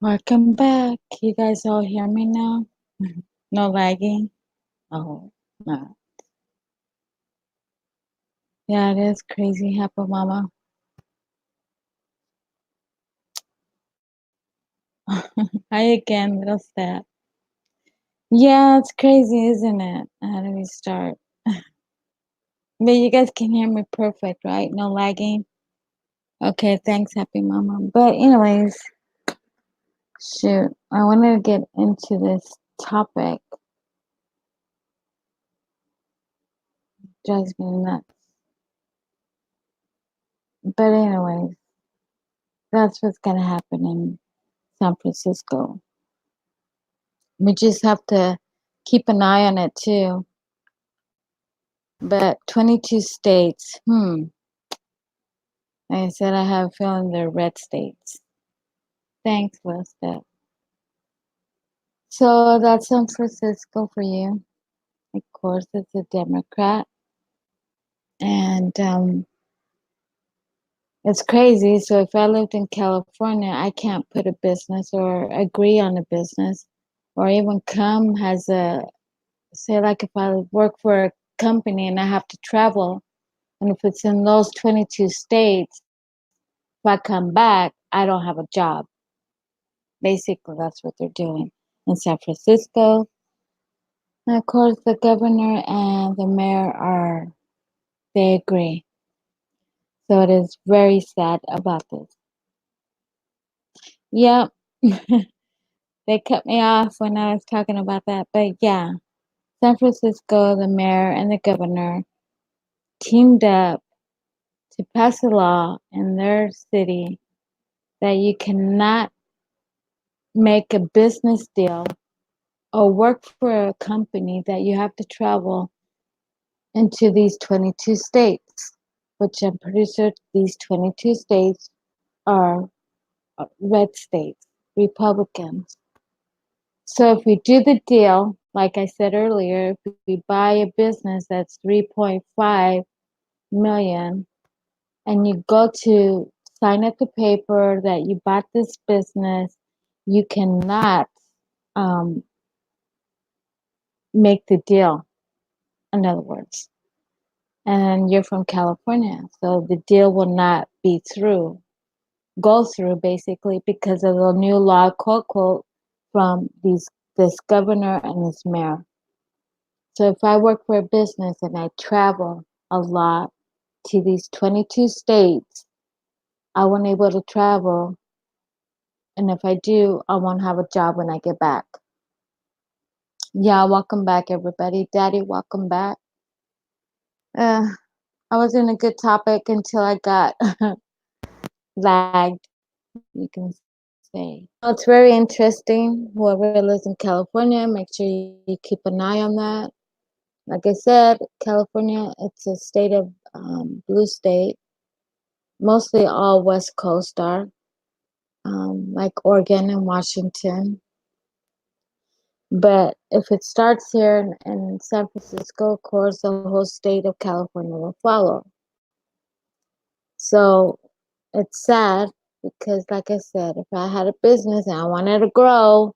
Welcome back. You guys all hear me now? No lagging? Oh, no. Yeah, it is crazy. Happy mama. Hi again, little step. Yeah, it's crazy, isn't it? How do we start? But you guys can hear me perfect, right? No lagging? Okay, thanks, happy mama. But anyways, shoot, I wanted to get into this topic. Drives me nuts. But anyways, that's what's gonna happen in San Francisco. We just have to keep an eye on it too. But 22 states, like I said, I have a feeling they're red states. Thanks, Westa. So that's San Francisco for you. Of course, it's a Democrat. And it's crazy. So if I lived in California, I can't put a business or agree on a business or even come as a, say, like if I work for a company and I have to travel, and if it's in those 22 states, if I come back, I don't have a job. Basically, that's what they're doing in San Francisco. And of course, the governor and the mayor they agree. So it is very sad about this. Yep. They cut me off when I was talking about that. But yeah, San Francisco, the mayor and the governor teamed up to pass a law in their city that you cannot make a business deal or work for a company that you have to travel into these 22 states, which I'm pretty sure these 22 states are red states, Republicans. So if we do the deal, like I said earlier, if we buy a business that's 3.5 million and you go to sign at the paper that you bought this business, you cannot um, make the deal, in other words. And you're from California, so the deal will not go through basically because of the new law, quote, from this governor and this mayor. So if I work for a business and I travel a lot to these 22 states, I won't able to travel. And if I do, I won't have a job when I get back. Yeah, welcome back, everybody. Daddy, welcome back. I was in a good topic until I got lagged, you can say. It's very interesting. Whoever lives in California, make sure you keep an eye on that. Like I said, California, it's a state of blue state. Mostly all West Coast are, like Oregon and Washington. But if it starts here in San Francisco, of course, the whole state of California will follow. So it's sad because, like I said, if I had a business and I wanted to grow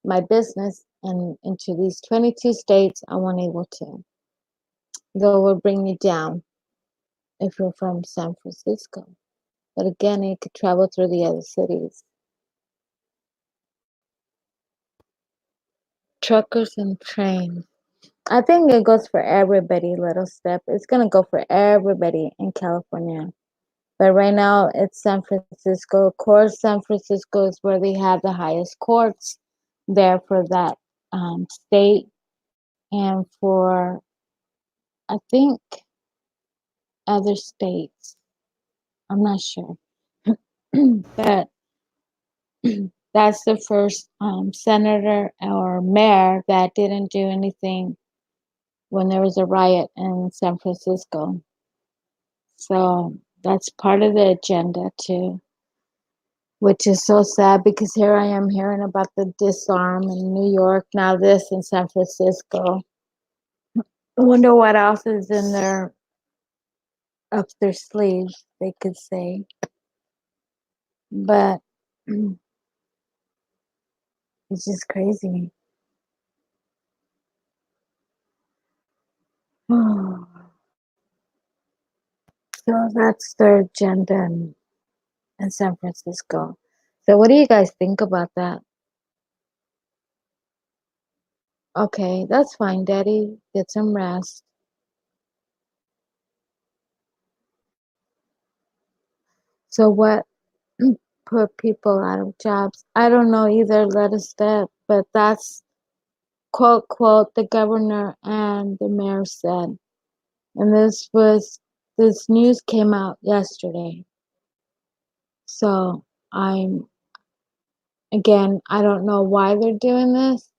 my business and into these 22 states, I wasn't able to. Though it will bring you down if you're from San Francisco. But again, you could travel through the other cities. Truckers and trains. I think it goes for everybody, Little Step. It's going to go for everybody in California. But right now, it's San Francisco. Of course, San Francisco is where they have the highest courts there for that state. And for, I think, other states. I'm not sure. But that's the first senator or mayor that didn't do anything when there was a riot in San Francisco. So that's part of the agenda too, which is so sad because here I am hearing about the disarm in New York, now this in San Francisco. I wonder what else is in their up their sleeves, they could say. But It's just crazy. So that's their agenda in San Francisco. So what do you guys think about that? Okay, that's fine, Daddy. Get some rest. So what put people out of jobs? I don't know either, let us step, but that's quote quote the governor and the mayor said. And this news came out yesterday. So I'm again, I don't know why they're doing this,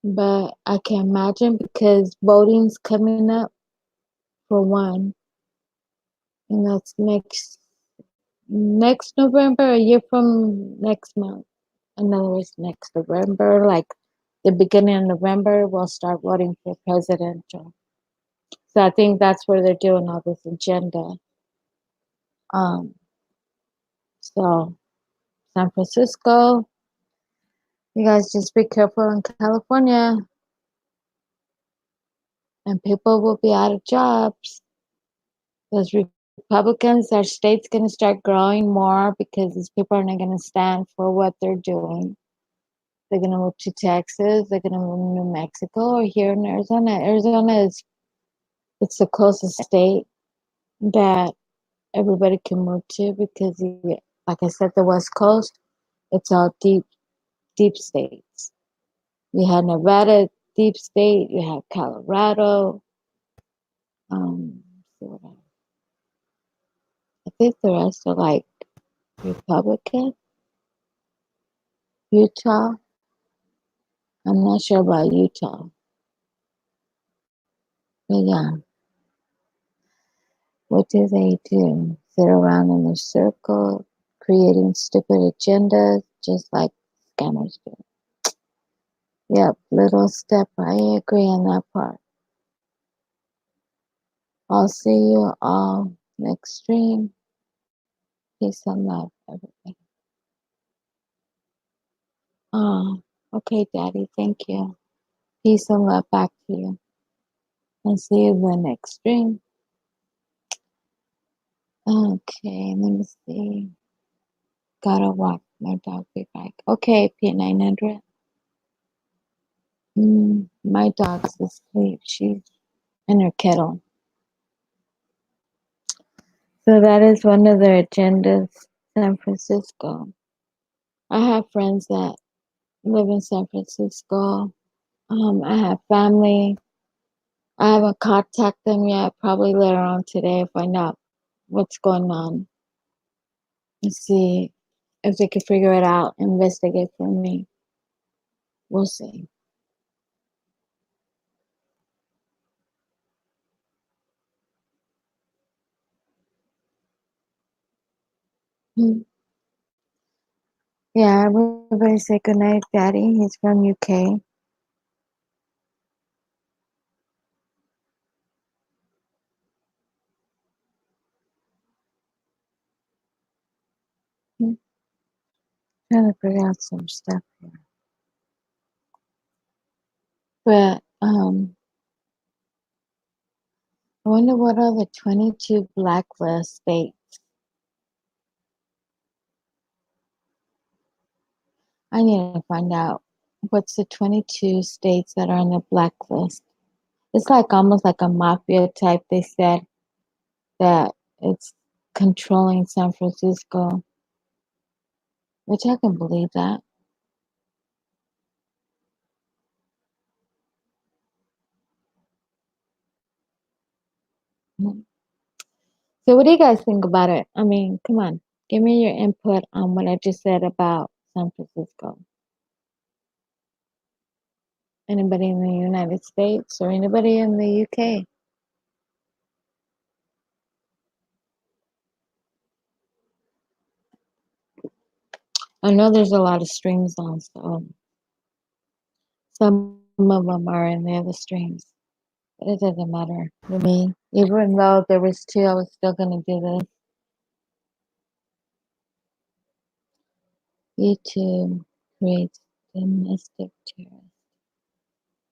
but I can imagine because voting's coming up for one, and that's next November, a year from next month. In other words, next November, like the beginning of November, we'll start voting for presidential. So I think that's where they're doing all this agenda. Um, so San Francisco, you guys just be careful in California, and people will be out of jobs. Those Republicans, our state's going to start growing more because these people are not going to stand for what they're doing. They're going to move to Texas. They're going to move to New Mexico or here in Arizona. Arizona is it's the closest state that everybody can move to because, like I said, the West Coast, it's all deep states. You have Nevada, deep state. You have Colorado. So I think the rest are like Republican. Utah. I'm not sure about Utah, but yeah, what do they do? Sit around in a circle, creating stupid agendas, just like scammers do. Yep, little step. I agree on that part. I'll see you all next stream. Peace and love, everybody. Oh, okay, Daddy. Thank you. Peace and love back to you. And see you in the next stream. Okay, let me see. Gotta walk my dog be back. Okay, P900. My dog's asleep. She's in her kettle. So that is one of their agendas, San Francisco. I have friends that live in San Francisco. I have family. I haven't contacted them yet. Probably later on today, find out what's going on and see if they can figure it out, investigate for me. We'll see. Hmm. Yeah, everybody say good night, Daddy. He's from UK. Hmm. Trying to figure out some stuff here. But I wonder what are the 22 blacklist states. I need to find out what's the 22 states that are on the blacklist. It's like almost like a mafia type. They said that it's controlling San Francisco, which I can believe that. Mhm. So, what do you guys think about it? I mean, come on, give me your input on what I just said about San Francisco. Anybody in the United States or anybody in the UK? I know there's a lot of streams on, so some of them are in the other streams. But it doesn't matter to me. Even though there was two, I was still gonna do this. YouTube creates Domestic terrorist.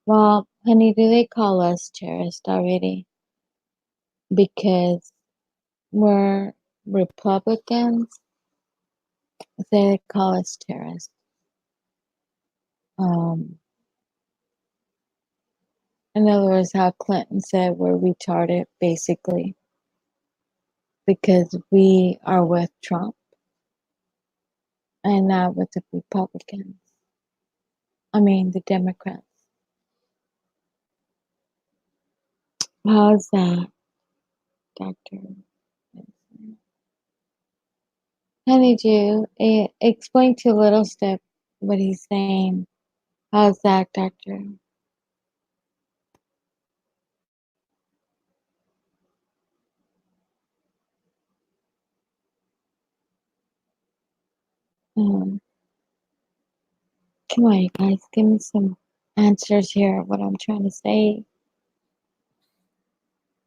Well, honey, do they call us terrorists already? Because we're Republicans, they call us terrorists. Um, in other words, how Clinton said we're retarded, basically, because we are with Trump and not with the Republicans. I mean, the Democrats. How's that, Doctor? Honeydew, explain to Little Step what he's saying. How's that, Doctor? Um, Come on, you guys, give me some answers here. What I'm trying to say.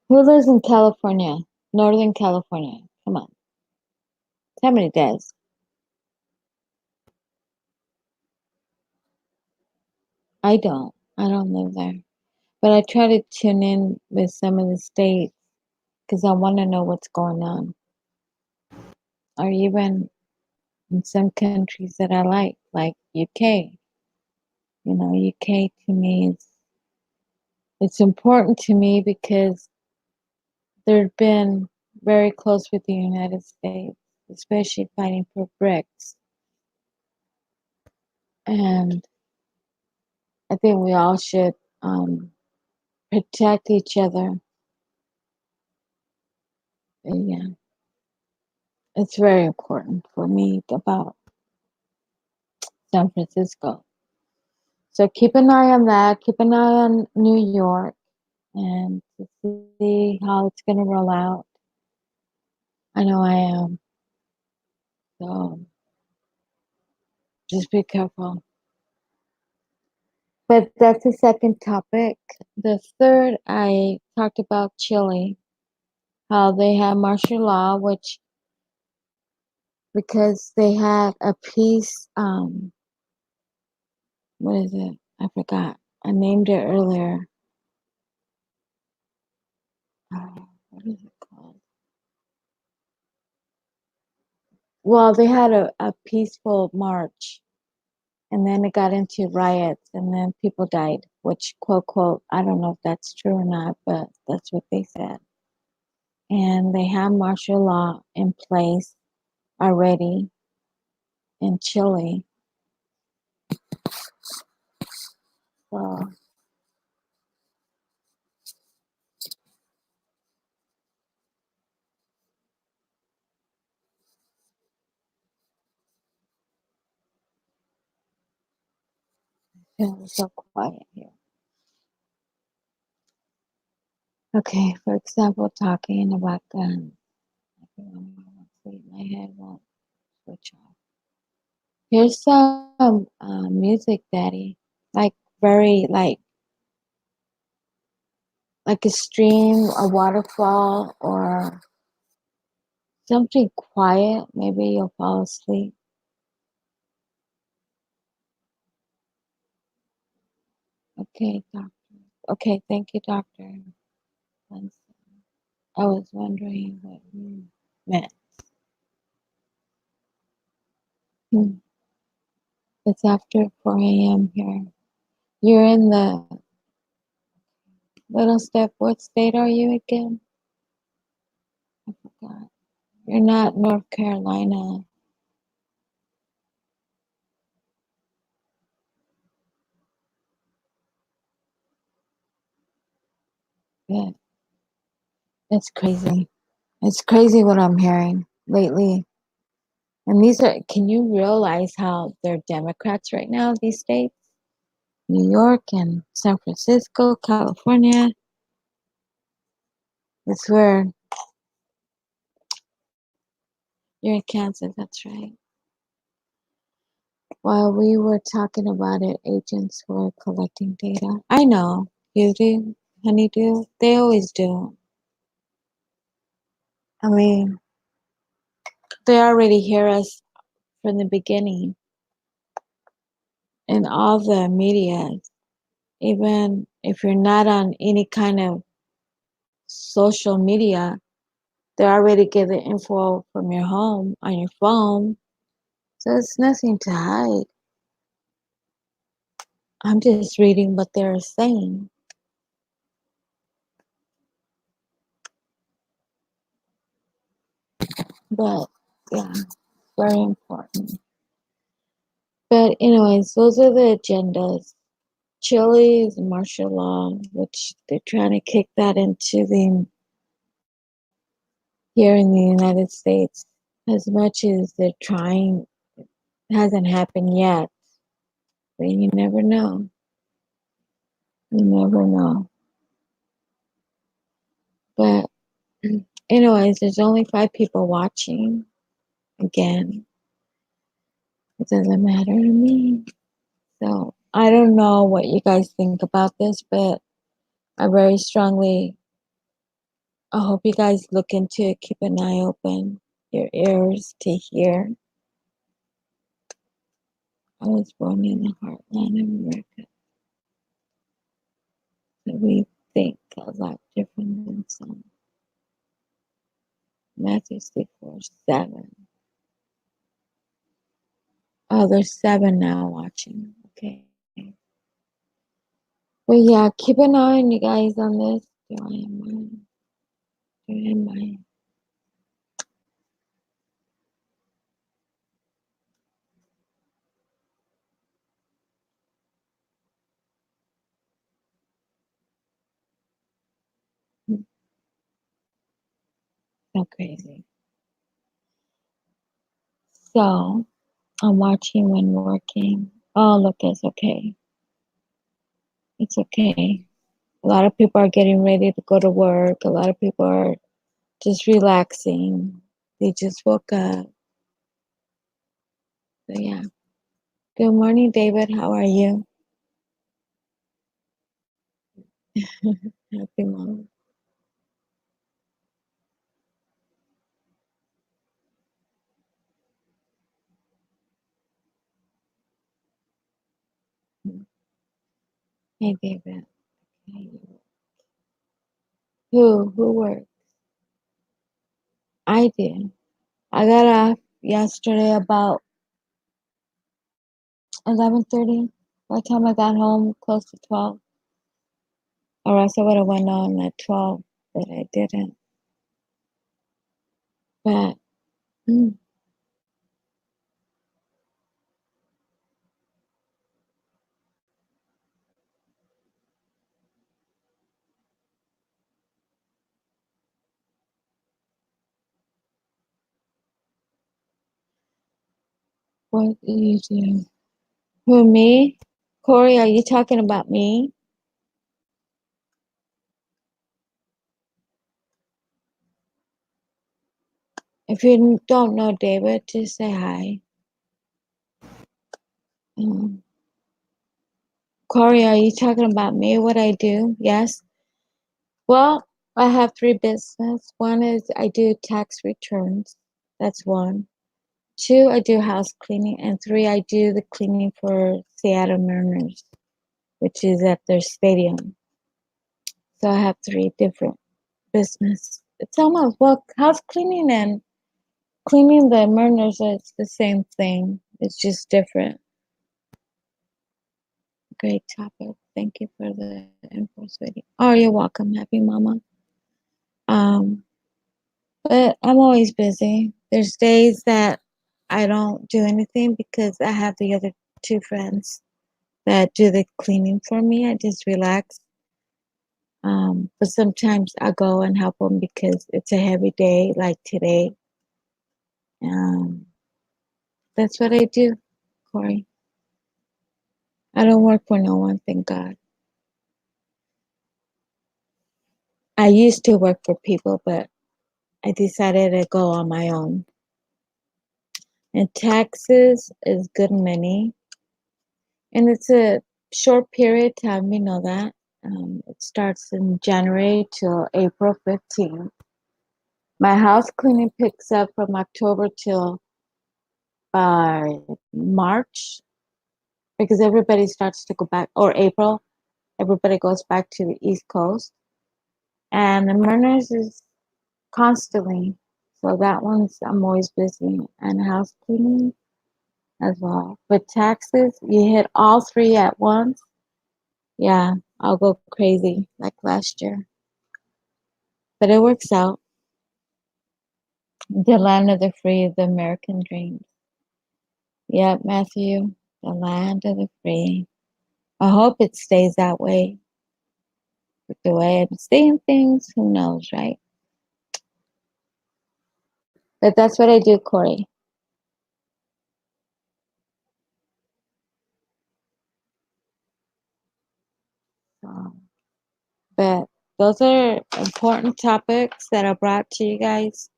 Who lives in California? Northern California. Come on. Somebody does. I don't. I don't live there. But I try to tune in with some of the states because I want to know what's going on. Or even in some countries that I like UK. You know, UK to me is it's important to me because they've been very close with the United States, especially fighting for BRICS. And I think we all should protect each other. Yeah, it's very important for me about San Francisco. So keep an eye on that. Keep an eye on New York and to see how it's going to roll out. I know I am. So just be careful. But that's the second topic. The third, I talked about Chile, how they have martial law, which because they had a peace, what is it? I forgot. I named it earlier. What is it called? Well, they had a peaceful march and then it got into riots and then people died, which quote, quote, I don't know if that's true or not, but that's what they said. And they have martial law in place already in Chile. So it was so quiet here. Okay, for example, talking about guns. I think I'm gonna sleep. My head won't switch off. Here's some music, Daddy. Like very like a stream, a waterfall, or something quiet. Maybe you'll fall asleep. Okay, doctor. Okay, thank you, doctor. I was wondering what you meant. Hmm. It's after 4 a.m. here. You're in the little step. What state are you again? I forgot. You're not North Carolina. Yeah, it's crazy. It's crazy what I'm hearing lately. And these are, can you realize how they're Democrats right now, these states? New York and San Francisco, California. It's where you're in Kansas, that's right. While we were talking about it, agents were collecting data. I know, you do, honeydew. They always do. I mean, they already hear us from the beginning. in all the media, even if you're not on any kind of social media, they already get the info from your home on your phone. So it's nothing to hide. I'm just reading what they're saying. But yeah, very important. But anyways, those are the agendas. Chile is martial law, which they're trying to kick that into the here in the United States. As much as they're trying, it hasn't happened yet. But you never know. You never know. But anyways, there's only 5 people watching. Again, it doesn't matter to me. So I don't know what you guys think about this, but I very strongly I hope you guys look into it, keep an eye open, your ears to hear. I was born in the heartland of America. So we think a lot different than some. Matthew 6:47. Oh, there's 7 now watching. Okay. But yeah, keep an eye on you guys on this. Do I have mine? Do I have mine? So crazy. So I'm watching when working. Oh, look, it's okay. It's okay. A lot of people are getting ready to go to work. A lot of people are just relaxing. They just woke up. So yeah. Good morning, David. How are you? Happy mom. Hey, David. Hey, who worked? I did. I got off yesterday about 11:30. By the time I got home, close to 12. Or else I would have went on at 12, but I didn't. But mm, what do you do? Who, me? Corey, are you talking about me? If you don't know David, just say hi. Um, Corey, are you talking about me? What I do? Yes. Well, I have 3 business. One is I do tax returns. That's one. 2, I do house cleaning. And 3, I do the cleaning for Seattle Mariners, which is at their stadium. So I have 3 different business. It's almost, well, house cleaning and cleaning the Mariners, it's the same thing. It's just different. Great topic. Thank you for the info, sweetie. Oh, you're welcome. Happy mama. Um, but I'm always busy. There's days that I don't do anything because I have the other 2 friends that do the cleaning for me. I just relax. But sometimes I go and help them because it's a heavy day, like today. Um, that's what I do, Corey. I don't work for no one, thank God. I used to work for people, but I decided to go on my own. And taxes is good money. And it's a short period of time, we know that. It starts in January till April 15th. My house cleaning picks up from October till March. because everybody starts to go back, or April, everybody goes back to the East Coast. And the Murners is constantly. So that one's, I'm always busy. And house cleaning as well. But taxes, you hit all three at once. Yeah, I'll go crazy like last year. But it works out. The land of the free, the American dream. Yep, Matthew, the land of the free. I hope it stays that way. With the way I'm seeing things, who knows, right? But that's what I do, Corey. So, but those are important topics that I brought to you guys.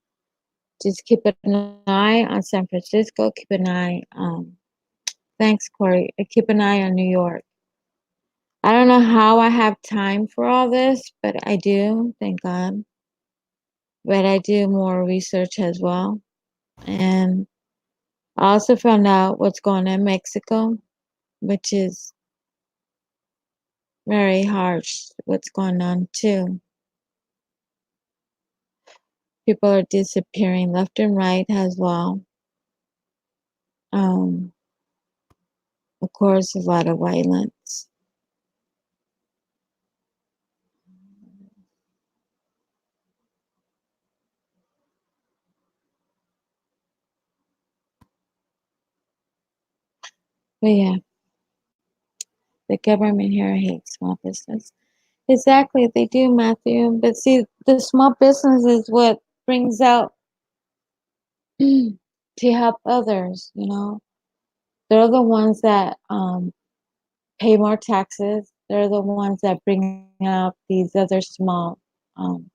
Just keep an eye on San Francisco. Keep an eye. Thanks, Corey. Keep an eye on New York. I don't know how I have time for all this, but I do. Thank God. But I do more research as well, and I also found out what's going on in Mexico, which is very harsh. What's going on too? People are disappearing left and right as well. Um, of course, a lot of violence. But yeah, the government here hates small business. Exactly, they do, Matthew. But see, the small business is what brings out to help others. They're the ones that pay more taxes. They're the ones that bring out these other small, um,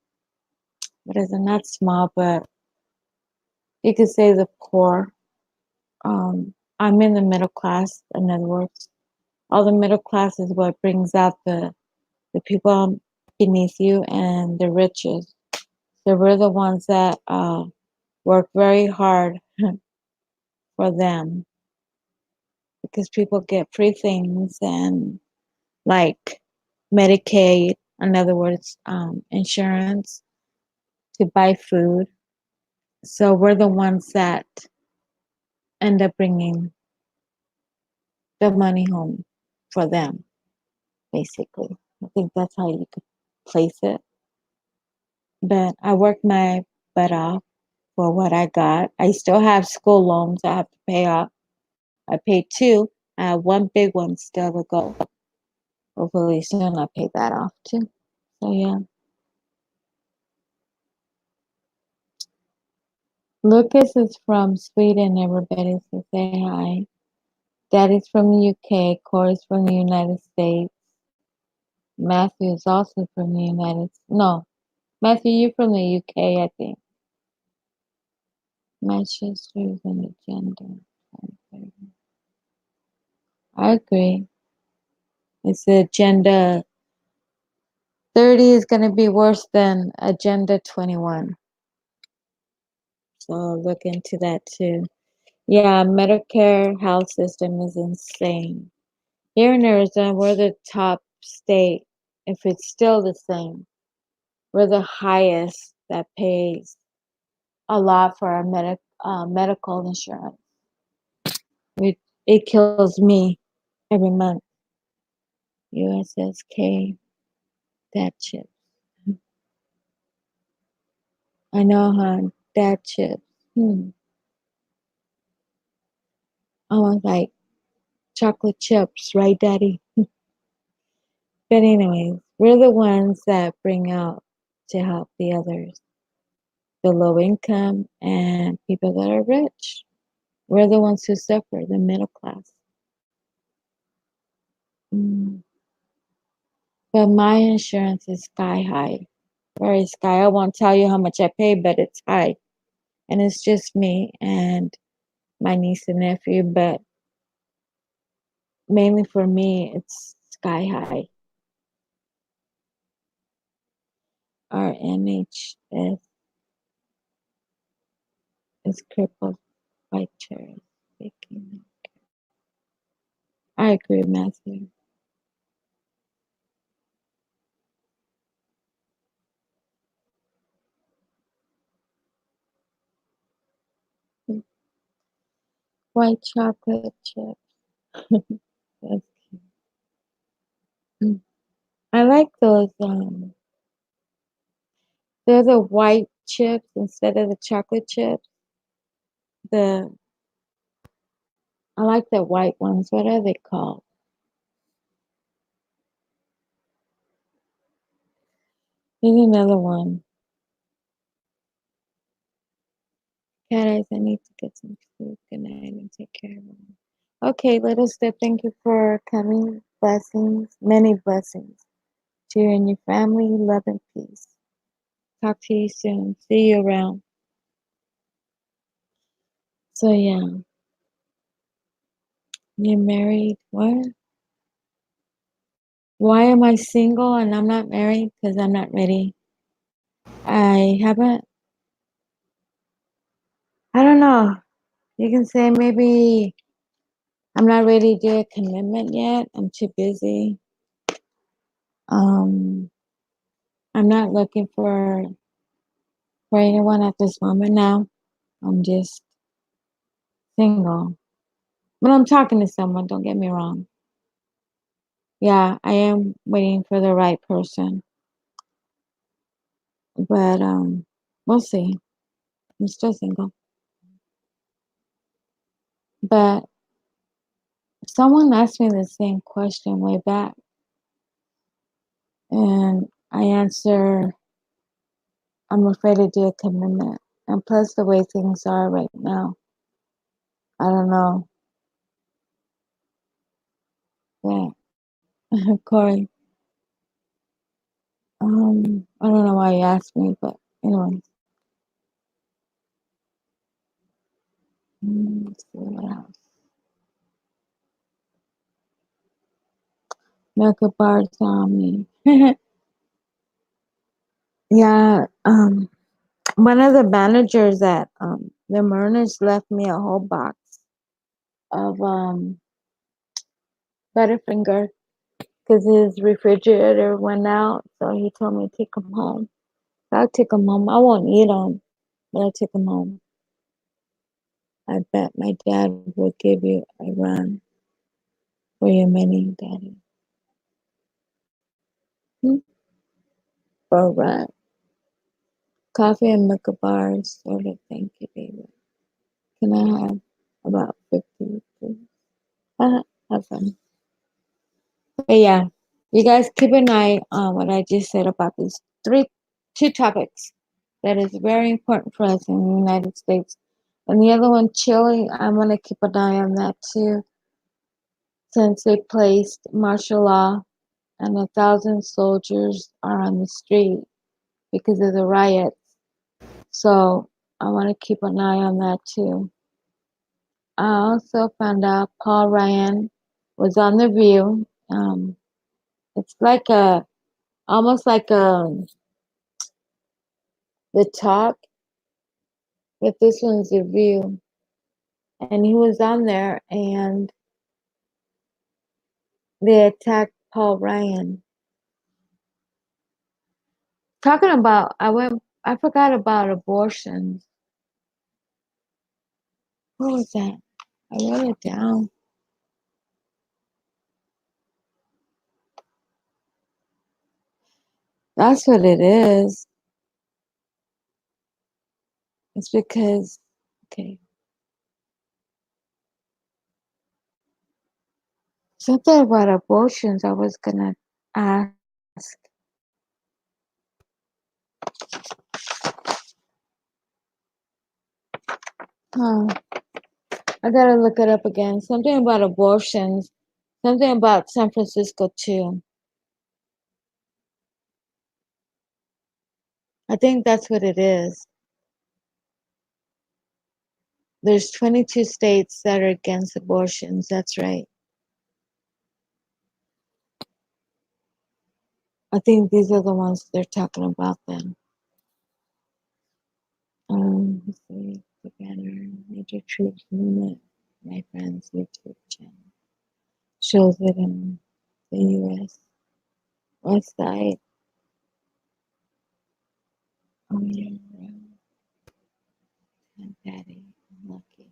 what is it? Not small, but you could say the poor. I'm in the middle class, in other words. All the middle class is what brings out the people beneath you and the riches. So we're the ones that work very hard for them because people get free things and like Medicaid, in other words, insurance to buy food. So we're the ones that end up bringing the money home for them, basically. I think that's how you could place it. But I worked my butt off for what I got. I still have school loans I have to pay off. I paid two. I have one big one still to go. Hopefully soon I pay that off too. So yeah. Lucas is from Sweden, everybody, so say hi. Daddy's from the UK, Corey's from the United States. Matthew is also from the United States. No, Matthew, you're from the UK, I think. Manchester's an agenda. I agree. It's the agenda 30 is going to be worse than agenda 21. So look into that too. Yeah, Medicare health system is insane. Here in Arizona, we're the top state. If it's still the same, we're the highest that pays a lot for our medical insurance. It kills me every month. USSK, that chip. I know, huh? That chip. I was like, chocolate chips, right, Daddy? But anyways, we're the ones that bring out to help the others, the low income and people that are rich. We're the ones who suffer, the middle class. Mm. But my insurance is sky high. Very sky. I won't tell you how much I pay, but it's high. And it's just me and my niece and nephew, but mainly for me, it's sky high. Our NHS is crippled by terrorists. I agree, Matthew. White chocolate chip. That's cute. I like those. They're the white chips instead of the chocolate chips. The I like the white ones. What are they called? There's another one. Cat eyes, I need to get some sleep. Good night and take care of them. Okay, little step. Thank you for coming. Blessings, many blessings to you and your family. Love and peace. Talk to you soon. See you around. So yeah, you're married. What? Why am I single and I'm not married? Because I'm not ready. I haven't. I don't know. You can say maybe I'm not ready to do a commitment yet. I'm too busy. Um, I'm not looking for anyone at this moment now. I'm just single. But I'm talking to someone, don't get me wrong. Yeah, I am waiting for the right person. But we'll see. I'm still single. But someone asked me the same question way back, and I answer I'm afraid to do a commitment. And plus the way things are right now. I don't know. Yeah. Corey. I don't know why you asked me, but anyway. Let's see what else. Milk bars on me. Yeah, one of the managers at the Murners left me a whole box of Butterfinger because his refrigerator went out, so he told me to take them home. So I'll take them home. I won't eat them, but I'll take them home. I bet my dad will give you a run for your money, Daddy. Hmm? For a run. Coffee and milk bars, sort of. Thank you, baby. Can I have about 50, please? Have fun. But yeah, you guys keep an eye on what I just said about these two topics that is very important for us in the United States. And the other one, Chile, I'm gonna keep an eye on that too, since they placed martial law and 1,000 soldiers are on the street because of the riots. So I want to keep an eye on that too. I also found out Paul Ryan was on The View. It's like almost like the talk, but this one's The View. And he was on there and they attacked Paul Ryan. Talking about, I forgot about abortions. What was that? I wrote it down. That's what it is. It's because, okay, something about abortions I was gonna ask. Huh. I gotta look it up again. Something about abortions. Something about San Francisco too. I think that's what it is. There's 22 states that are against abortions. That's right. I think these are the ones they're talking about then. Let's see. Together, Major Troops Movement, my friend's YouTube channel. shows it in the US website. Oh, yeah, daddy, lucky.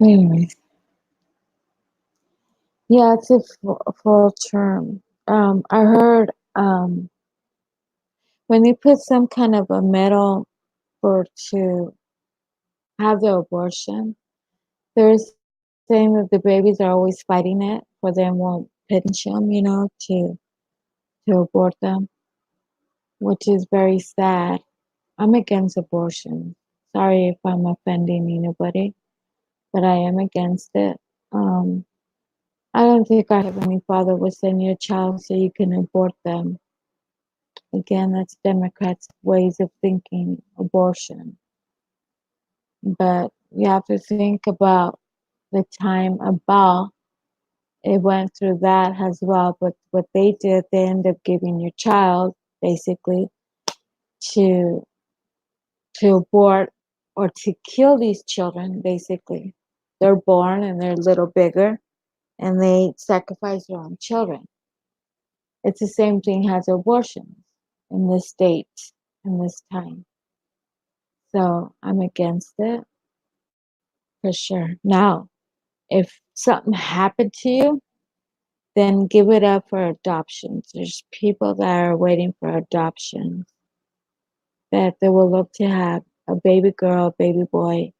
Anyways, yeah, it's a full term. I heard when you put some kind of a metal for to have the abortion, they're saying that the babies are always fighting it, for them won't pinch them, to abort them, which is very sad. I'm against abortion. Sorry if I'm offending anybody, but I am against it. Um, I don't think our Heavenly Father would send you a child so you can abort them. Again, that's Democrats' ways of thinking abortion. But you have to think about the time about it went through that as well. But what they did, they end up giving your child basically to abort or to kill these children. Basically, they're born and they're a little bigger, and they sacrifice their own children. It's the same thing as abortions in this state in this time. So I'm against it for sure. Now, if something happened to you, then give it up for adoptions. There's people that are waiting for adoptions that they will love to have a baby girl, baby boy,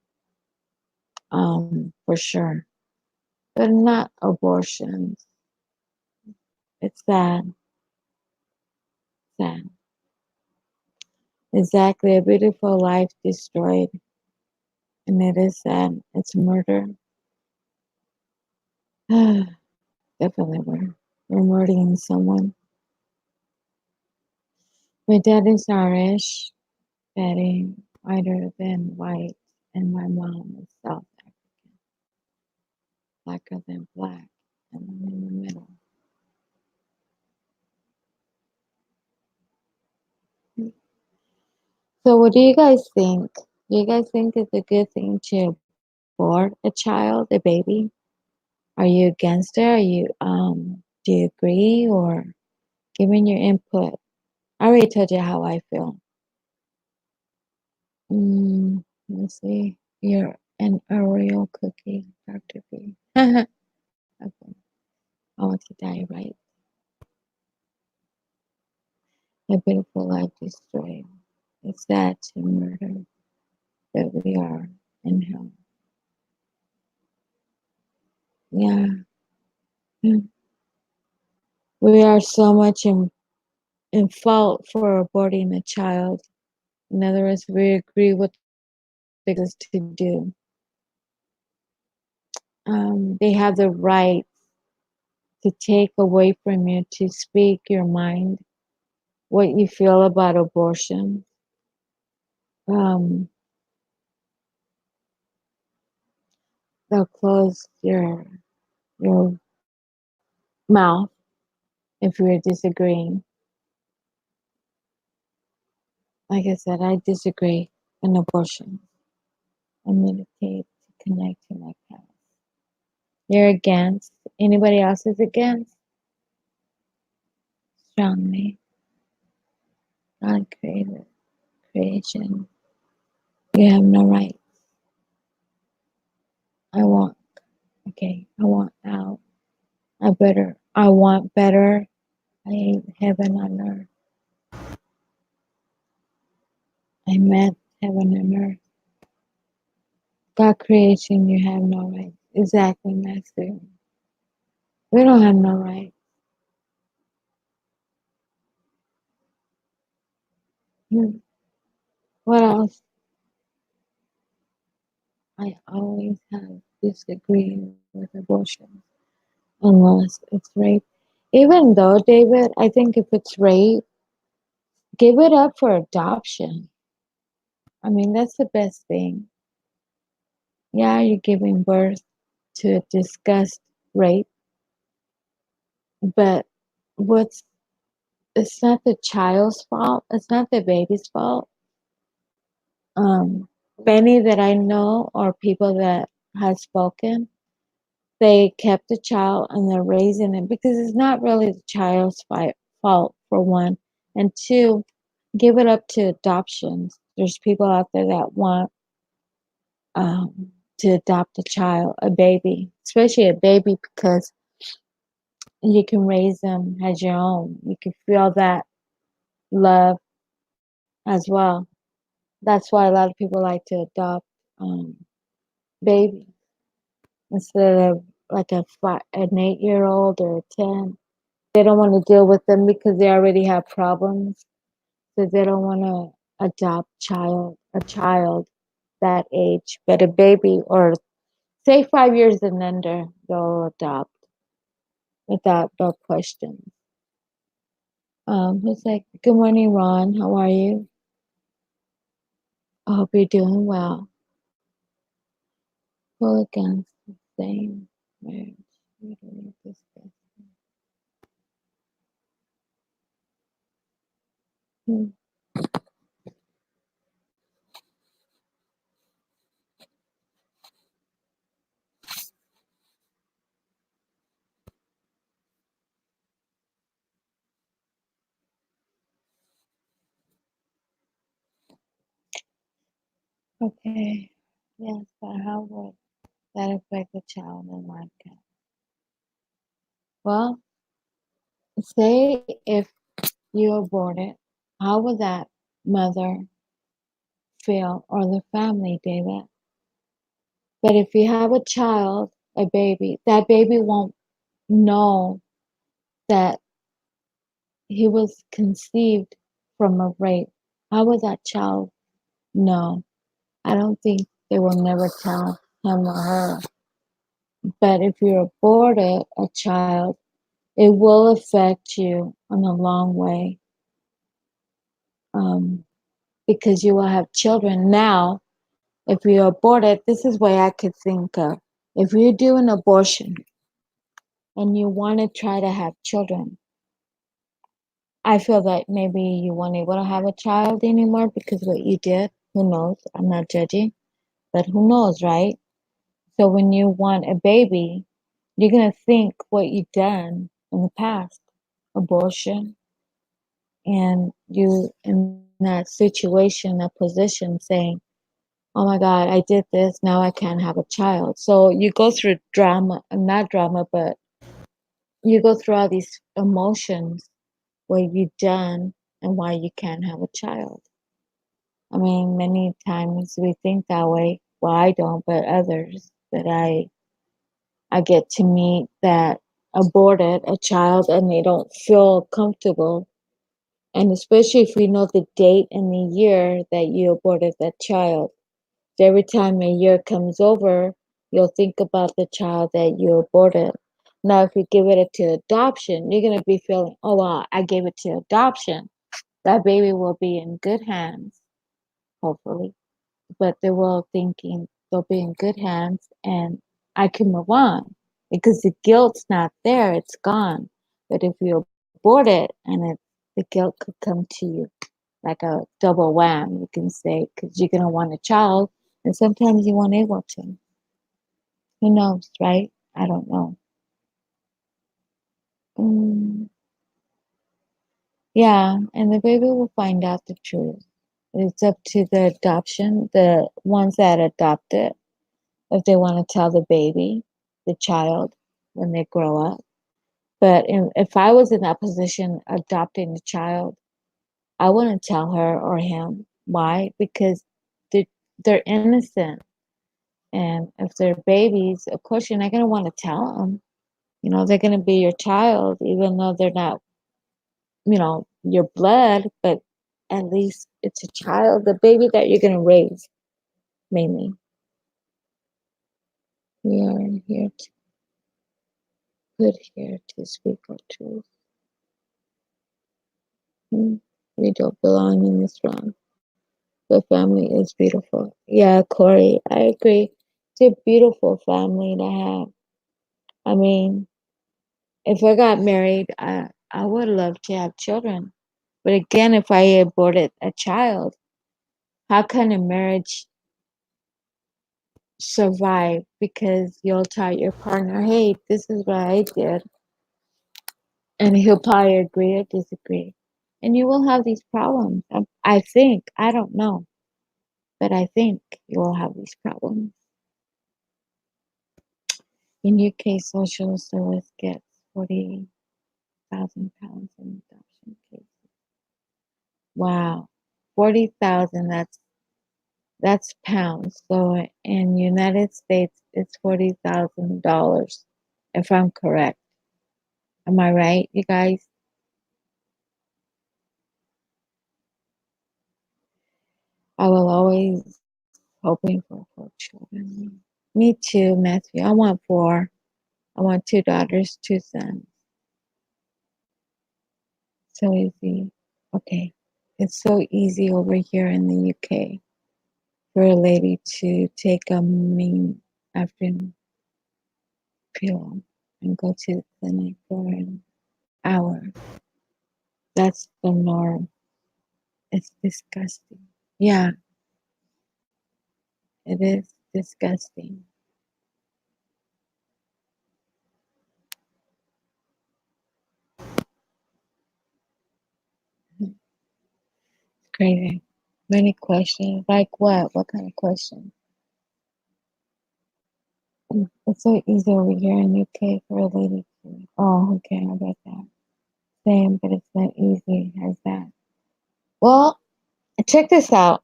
for sure. But not abortions. It's sad, sad. Exactly, a beautiful life destroyed, and it is sad. It's murder. Definitely, we're murdering someone. My dad is Irish, daddy whiter than white, and my mom is South African, blacker than black, and I'm in the middle. So, what do you guys think? Do you guys think it's a good thing to abort a child, a baby? Are you against it? Are you do you agree or give me your input? I already told you how I feel. Let's see. You're an Oreo cookie, Dr. B. Okay. I want to die right. A beautiful life destroyed. It's sad to murder, but we are in hell. Yeah. We are so much in fault for aborting a child. In other words, we agree with the government tells us to do. They have the right to take away from you to speak your mind, what you feel about abortion. Um, they'll close your mouth if you're disagreeing. Like I said, I disagree on abortion. I meditate to connect to my past. You're against. Anybody else is against? Strongly. God created creation. You have no right. I want, okay, I want out. I want better. I hate heaven on earth. I meant heaven and earth. God creation, you have no right. Exactly, Master. We don't have no right. What else? I always have disagreed with abortion unless it's rape. Even though, David, I think if it's rape, give it up for adoption. I mean, that's the best thing. Yeah, you're giving birth to a disgust rape, but what's it's not the child's fault. It's not the baby's fault. Um, Many that I know or people that have spoken, they kept the child and they're raising it because it's not really the child's fault for one, and two, give it up to adoptions. There's people out there that want to adopt a child, a baby, especially a baby, because you can raise them as your own. You can feel that love as well. That's why a lot of people like to adopt um, babies instead of like an 8-year-old or a 10. They don't want to deal with them because they already have problems, so they don't want to adopt a child that age. But a baby, or say 5 years and under, they'll adopt without no questions. Who's like, good morning, Ron. How are you? I hope you're doing well. Pull against the same marriage. We don't need this guy. Hmm. Okay. Yes, but how would that affect the child in my case? Well, say if you abort it, how would that mother feel or the family, David? But if you have a child, a baby, that baby won't know that he was conceived from a rape. How would that child know? I don't think they will never tell him or her. But if you aborted a child, it will affect you in a long way, um, because you will have children. Now, if you abort it, this is what I could think of. If you do an abortion and you want to try to have children, I feel that maybe you weren't able to have a child anymore because what you did. Who knows? I'm not judging, but who knows, right? So when you want a baby, you're gonna think what you've done in the past, abortion, and you in that situation, that position, saying, "Oh my God, I did this. Now I can't have a child." So you go through drama, not drama, but you go through all these emotions, what you've done and why you can't have a child. I mean, many times we think that way. Well, I don't, but others that I get to meet that aborted a child and they don't feel comfortable. And especially if we know the date and the year that you aborted that child. So every time a year comes over, you'll think about the child that you aborted. Now, if you give it to adoption, you're going to be feeling, oh, wow, I gave it to adoption. That baby will be in good hands, hopefully. But they will thinking they'll be in good hands and I can move on because the guilt's not there, it's gone. But if you abort it and the guilt could come to you like a double wham, you can say, because you're going to want a child and sometimes you weren't able to. Who knows, right? I don't know. Mm, yeah, and the baby will find out the truth. It's up to the adoption, the ones that adopt it, if they want to tell the baby, the child, when they grow up. But if I was in that position adopting the child, I wouldn't tell her or him. Why? Because they're, they're innocent. And if they're babies, of course, you're not going to want to tell them. You know, they're going to be your child, even though they're not, your blood, but at least it's a child, the baby that you're going to raise, mainly. We are here to put here to speak our truth. We don't belong in this realm. The family is beautiful. Yeah, Corey, I agree. It's a beautiful family to have. I mean, if I got married, I would love to have children. But again, if I aborted a child, how can a marriage survive? Because you'll tell your partner, hey, this is what I did. And he'll probably agree or disagree. And you will have these problems. I think, I don't know, but I think you will have these problems. In UK, social service gets 40,000 pounds in adoption cases. Wow, 40,000. That's pounds. So in United States, it's $40,000. If I'm correct, am I right, you guys? I will always hoping for 4 children. Me too, Matthew. I want 4. I want 2 daughters, 2 sons. So easy. Okay. It's so easy over here in the UK for a lady to take a mean afternoon pill and go to the clinic for an hour. That's the norm. It's disgusting. Yeah, it is disgusting. It's crazy. Many questions. Like what? What kind of question? It's so easy over here in UK for a lady to. Oh, okay, I get that. Same, but it's not easy as that. Well, check this out.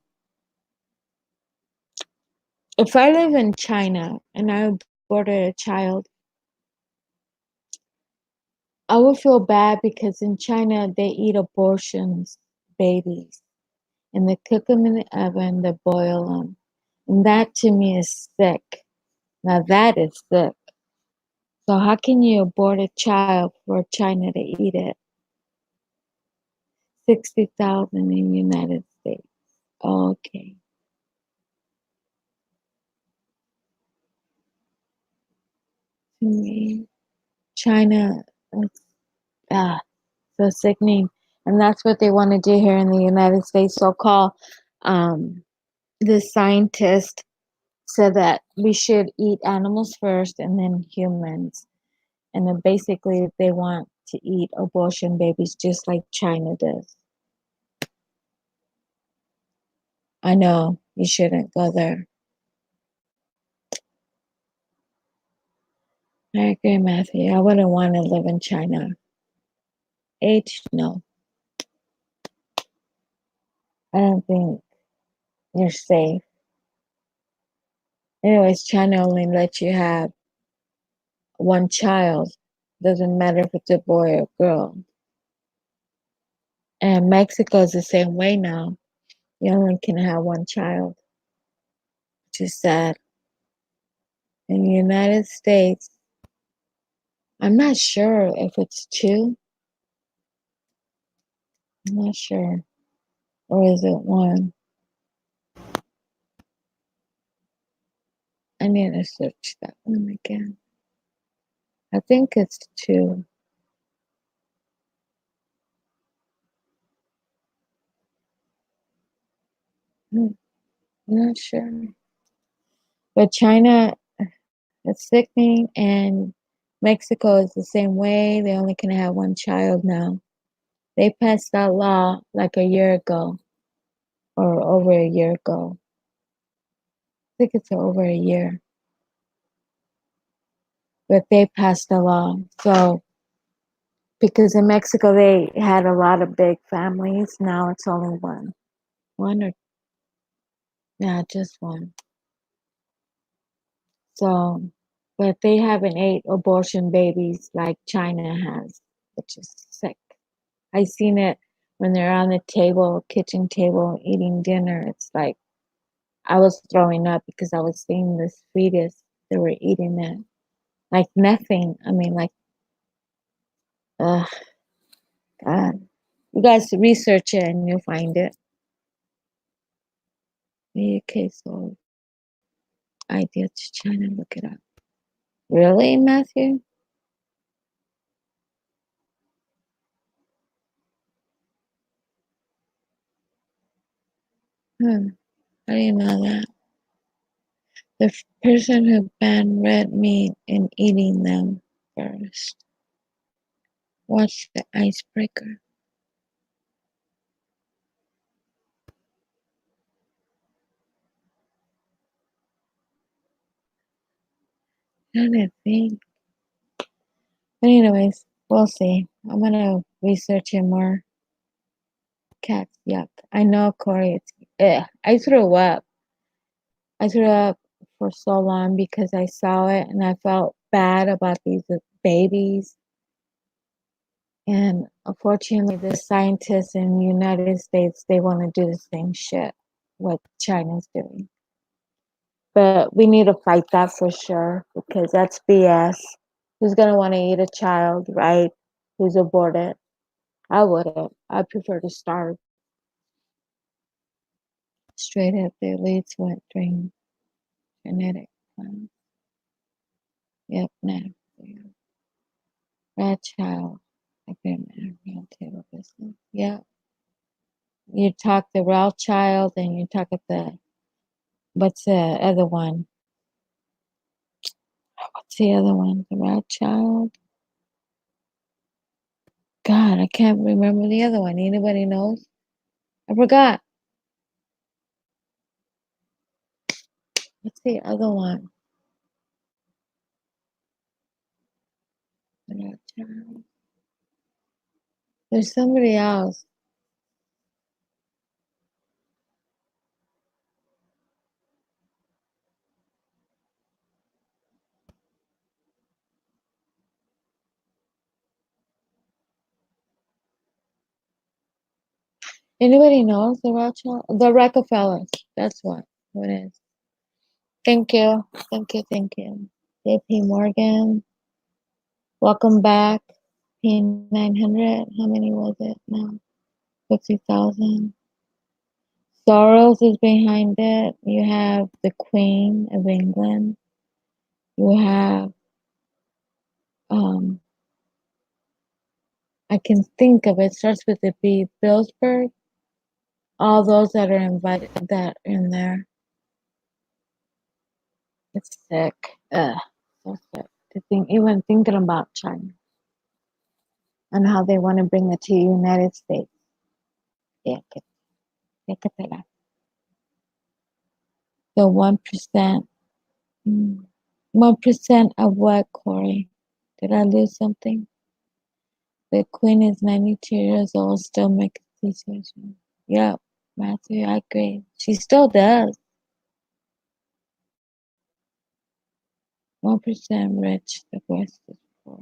If I live in China and I aborted a child, I would feel bad because in China they eat abortions, babies, and they cook them in the oven, they boil them. And that to me is sick. Now that is sick. So how can you abort a child for China to eat it? 60,000 in the United States. Okay. To me, China, it's so sickening. And that's what they want to do here in the United States. So call the scientist said that we should eat animals first and then humans. And then basically they want to eat abortion babies just like China does. I know you shouldn't go there. I agree, Matthew. I wouldn't want to live in China. H, no. I don't think you're safe. Anyways, China only lets you have one child. Doesn't matter if it's a boy or girl. And Mexico is the same way now. You only can have one child, which is sad. In the United States, I'm not sure if it's 2. I'm not sure. Or is it 1? I need to search that one again. I think it's 2. I'm not sure. But China, it's sickening, and Mexico is the same way. They only can have one child now. They passed that law like a year ago or over a year ago. I think it's over a year. But they passed a law. So, because in Mexico they had a lot of big families, now it's only one. One or, yeah, just one. So, but they haven't ate abortion babies like China has, which is sick. I seen it when they're on the table, kitchen table, eating dinner. It's like I was throwing up because I was seeing this fetus. They were eating it like nothing. I mean, like, ugh, God. You guys research it and you'll find it. Okay, so idea to China. Look it up. Really, Matthew? How do you know that? The person who banned red meat and eating them first. Watch the icebreaker. Trying to think. But anyways, we'll see. I'm gonna research it more. Cats, yuck. I know, Corey. It's I threw up. I threw up for so long because I saw it and I felt bad about these babies. And unfortunately, the scientists in the United States, they want to do the same shit what China's doing. But we need to fight that for sure because that's BS. Who's gonna want to eat a child, right? Who's aborted? I wouldn't. I prefer to starve. Straight up, the elites went during genetic plans. Yep, no. Rat child agreement, real table business. Yep. You talk the raw child and you talk at the what's the other one? What's the other one? The rat child? God, I can't remember the other one. Anybody knows? I forgot. What's the other one? The rat child. There's somebody else. Anybody knows the rat child? The Rockefellers. That's what it is. Thank you. Thank you. Thank you. JP Morgan. Welcome back. P900. How many was it now? 50,000. Soros is behind it. You have the Queen of England. You have, I can think of it, starts with the B, Billsburg. All those that are invited that are in there. It's sick. Ugh, so sick to think, even thinking about China and how they want to bring it to the United States. Yeah, the 1%. 1% of what, Corey? Did I lose something? The queen is 92 years old, still making decisions. Yep, Matthew, I agree. She still does. 1% rich, the rest is poor.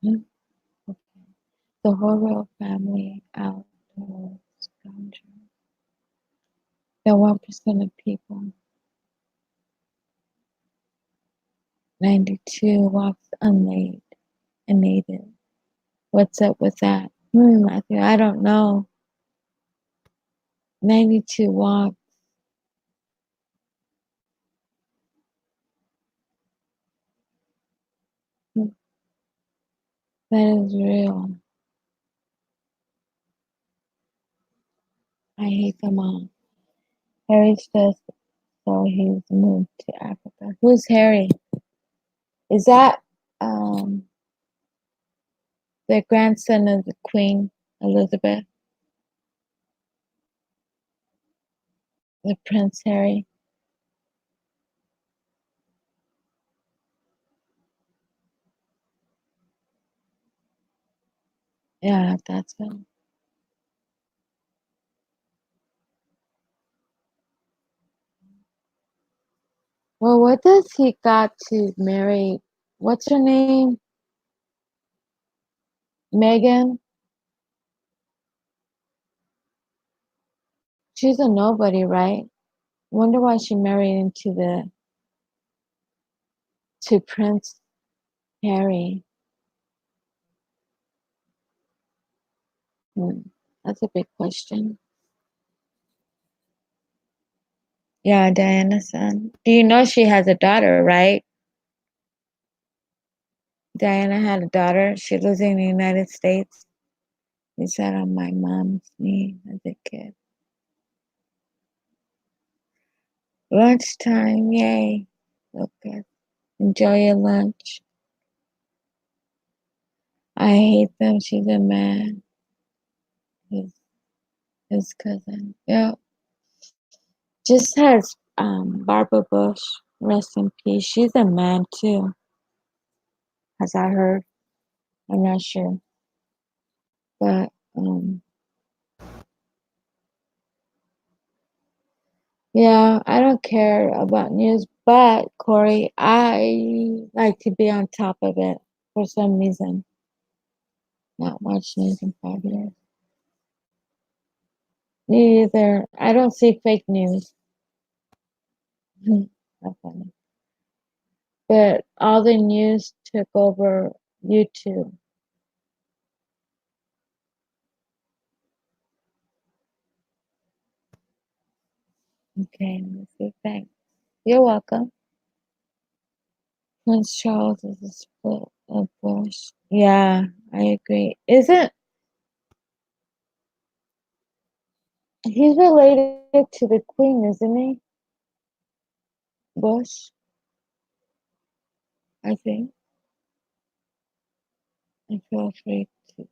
Okay. The whole royal family outdoors scoundrel. The 1% of people. 92 walks unlaid and native. What's up with that? Matthew, I don't know. 92 walks. That is real. I hate them all. Harry's just so he's moved to Africa. Who's Harry? Is that the grandson of the Queen Elizabeth? The Prince Harry? Yeah, that's him. Well, what does he got to marry? What's her name? Megan? She's a nobody, right? Wonder why she married into to Prince Harry. Hmm. That's a big question. Yeah, Diana's son. Do you know she has a daughter, right? Diana had a daughter. She lives in the United States. He sat on my mom's knee as a kid. Lunchtime, yay. Okay. Enjoy your lunch. I hate them. She's a man. His, his cousin. Yeah. Just has Barbara Bush. Rest in peace. She's a man too, as I heard. I'm not sure. But yeah, I don't care about news, but Corey, I like to be on top of it for some reason. Not watch news in 5 years. Me either. I don't see fake news. Not funny. But all the news took over YouTube. Okay, let's see. Thanks. You're welcome. Prince Charles is a split of Bush. Yeah, I agree. Isn't he's related to the Queen, isn't he? Bush, I think. I feel free to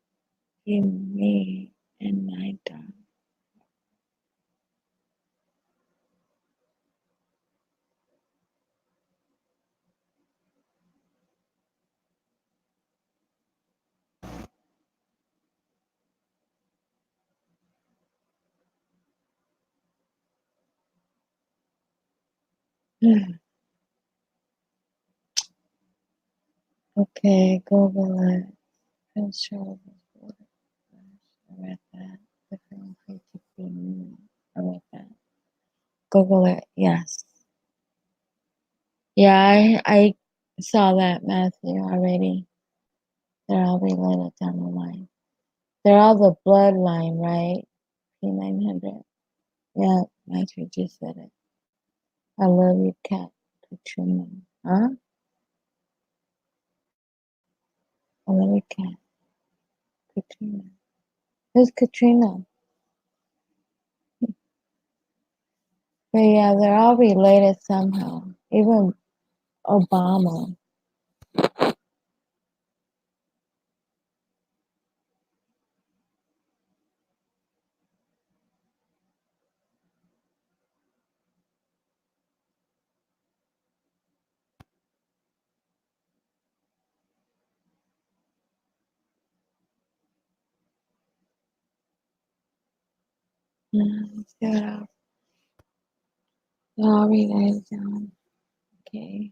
give me and my dog. Okay, Google it. Prince Charles is born. I read that. The film free to be me. I read that. Google it. Yes. Yeah, I saw that, Matthew, already. They're all related down the line. They're all the bloodline, right? P900. Yeah, Matthew just said it. I love you, Cat Katrina. Huh? I love you, Cat Katrina. Who's Katrina? But yeah, they're all related somehow. Even Obama. Let's see what else. They're all related, John. Okay.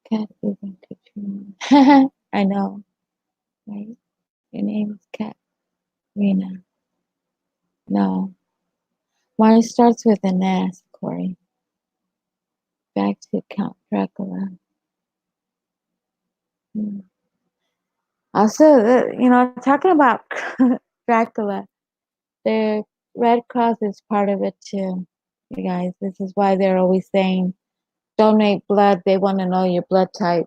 Cat even Katrina. I know, right? Your name is Cat Rena. No. Mine starts with an S, Corey. Back to Count Dracula. Hmm. Also, talking about Dracula, the Red Cross is part of it too. You guys, this is why they're always saying donate blood. They want to know your blood type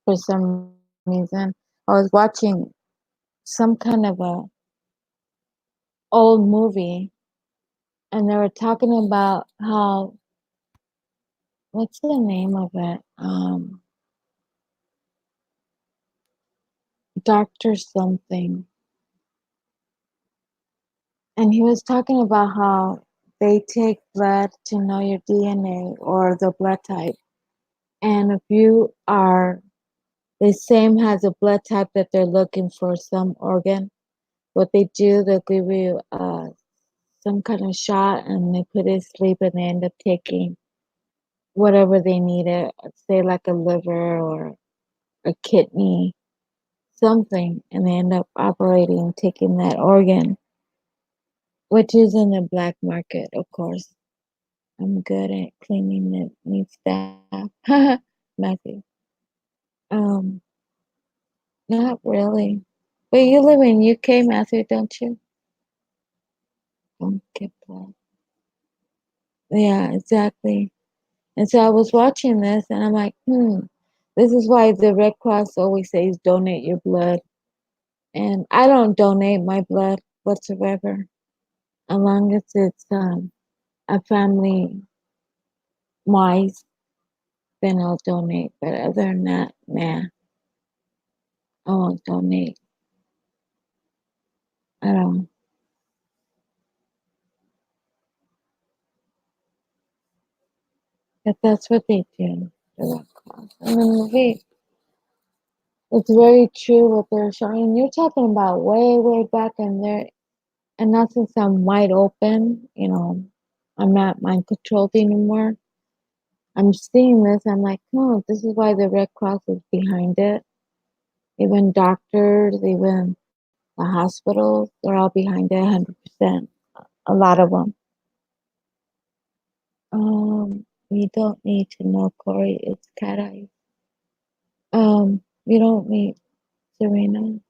for some reason. I was watching some kind of a old movie, and they were talking about how what's the name of it? Doctor something, and he was talking about how they take blood to know your DNA or the blood type, and if you are the same has a blood type that they're looking for some organ, what they do, they'll give you some kind of shot and they put it to sleep and they end up taking whatever they needed, say like a liver or a kidney, something, and they end up operating, taking that organ, which is in the black market, of course. I'm good at cleaning the meat staff. Matthew. Um, Not really. But you live in UK, Matthew, don't you? Don't get blood. Yeah, exactly. And so I was watching this and I'm like, this is why the Red Cross always says donate your blood. And I don't donate my blood whatsoever, as long as it's a family wise, then I'll donate. But other than that, nah, I won't donate. I don't. But that's what they do, the Red Cross. In the movie, it's very true what they're showing. You're talking about way, way back in there. And not since I'm wide open, I'm not mind controlled anymore. I'm seeing this, I'm like, no, this is why the Red Cross is behind it. Even doctors, even the hospitals, they're all behind it 100%. A lot of them. You don't need to know, Corey. It's cat eyes. You don't need Serena.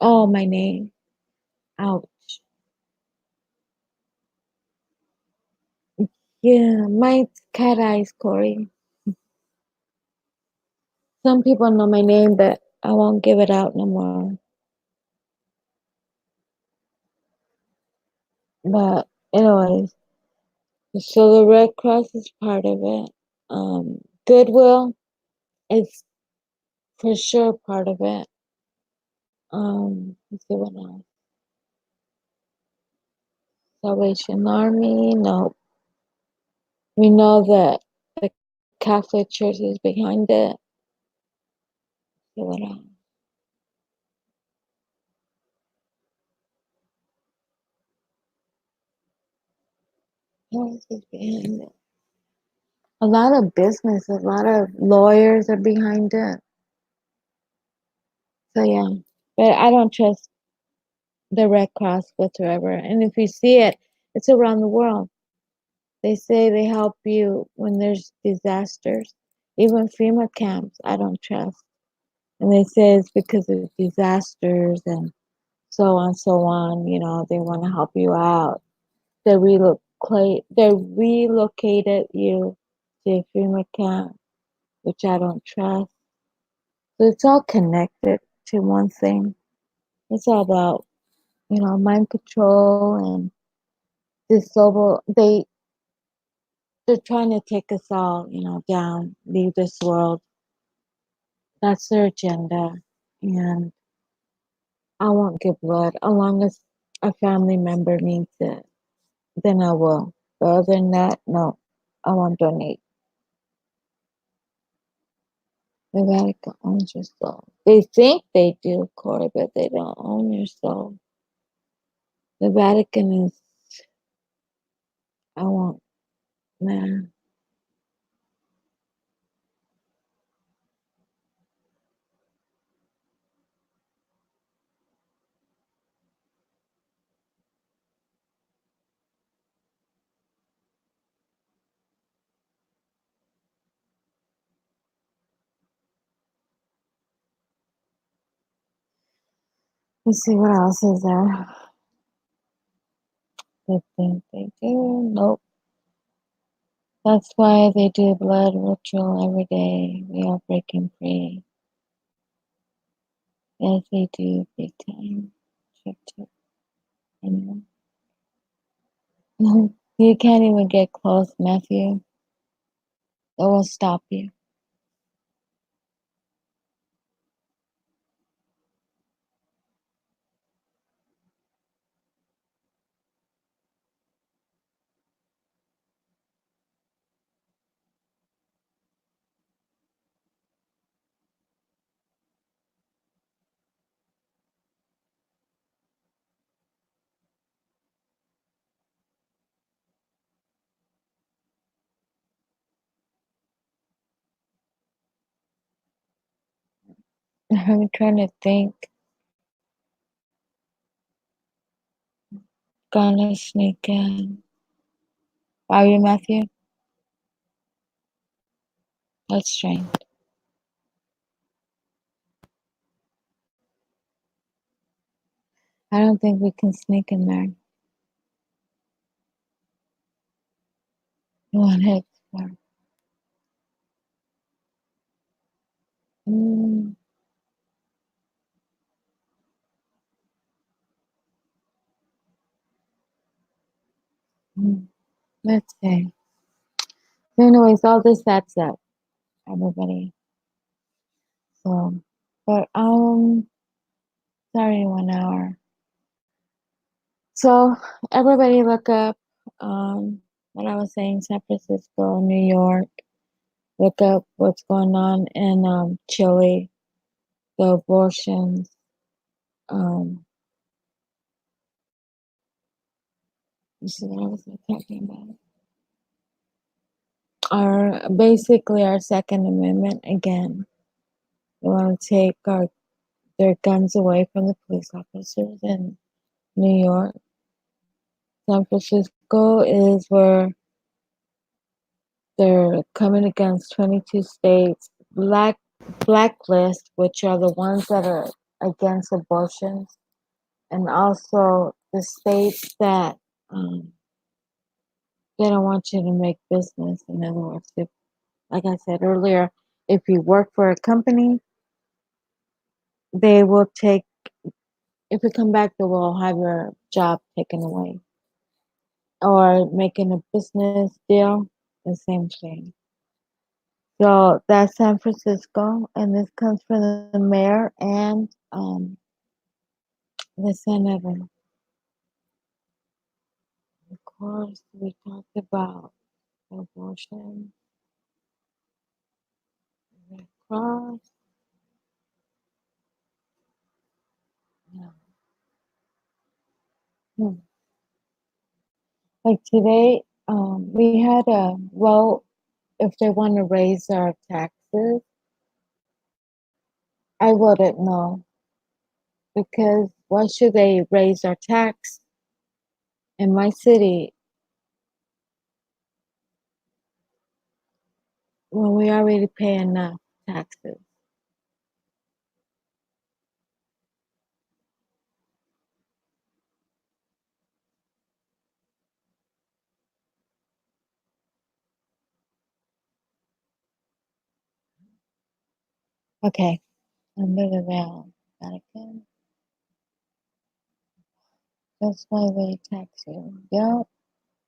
Oh, my name. Ouch. Yeah, mine's cat eyes, Corey. Some people know my name, but I won't give it out no more. But anyways, so the Red Cross is part of it. Goodwill is for sure part of it. Let's see what else. Salvation Army, no. We know that the Catholic Church is behind it. Let's see what else. Who else is behind it? A lot of business, a lot of lawyers are behind it. So yeah, but I don't trust the Red Cross whatsoever. And if you see it, it's around the world. They say they help you when there's disasters. Even FEMA camps, I don't trust. And they say it's because of disasters and so on, so on. They want to help you out. They relocated you to a FEMA camp, which I don't trust. So it's all connected to one thing. It's all about, mind control and disable. They're trying to take us all, down, leave this world. That's their agenda. And I won't give blood as long as a family member needs it. Then I will. But other than that, no, I won't donate. The Vatican owns your soul. They think they do, Corey, but they don't own your soul. The Vatican is, I won't, man. Let's see what else is there. They think they do. Nope. That's why they do blood ritual every day. We are breaking free. Yes, they do big time. Check, check. Anyway. You can't even get close, Matthew. It will stop you. I'm trying to think. Gonna sneak in. Are you, Matthew? That's strange. I don't think we can sneak in there. You want to explore? Mm, mm, let's see. So anyways, all this adds up, everybody. So, but sorry, 1 hour. So everybody look up what I was saying, San Francisco, New York. Look up what's going on in Chile, the abortions. Um, this is what I was talking about. Our basically our Second Amendment again. They want to take their guns away from the police officers in New York. San Francisco is where they're coming against 22 states, blacklist, which are the ones that are against abortions, and also the states that they don't want you to make business. In other words, if, like I said earlier, if you work for a company, they will take. If you come back, they will have your job taken away, or making a business deal, the same thing. So that's San Francisco, and this comes from the mayor and the senator. Of course, we talked about abortion, Red Cross. Yeah. Hmm. Like today, we had a well, if they want to raise our taxes, I wouldn't know because why should they raise our tax in my city when we already pay enough taxes? Okay, under the veil, Vatican. That's why they tax you. Yep,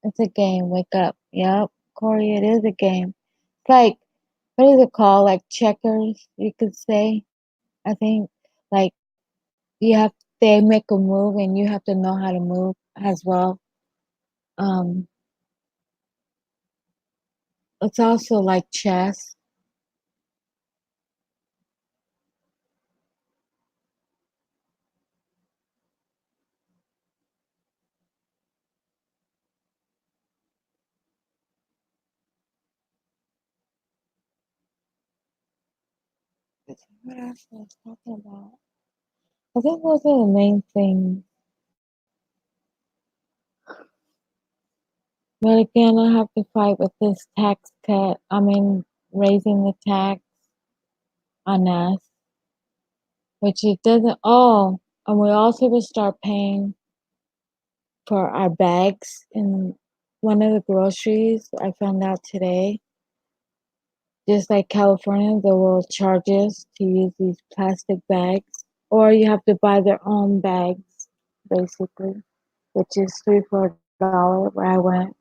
it's a game. Wake up. Yep, Corey, it is a game. It's like, what is it called? Like checkers, you could say. I think, like, you have, they make a move and you have to know how to move as well. Um, it's also like chess. What else was I talking about? I think those are the main things. But again, I have to fight with this tax cut. I mean, raising the tax on us, which it doesn't. Oh, and we also will start paying for our bags in one of the groceries. I found out today, just like California, they will charge us to use these plastic bags, or you have to buy their own bags, basically, which is $3 4 where I went.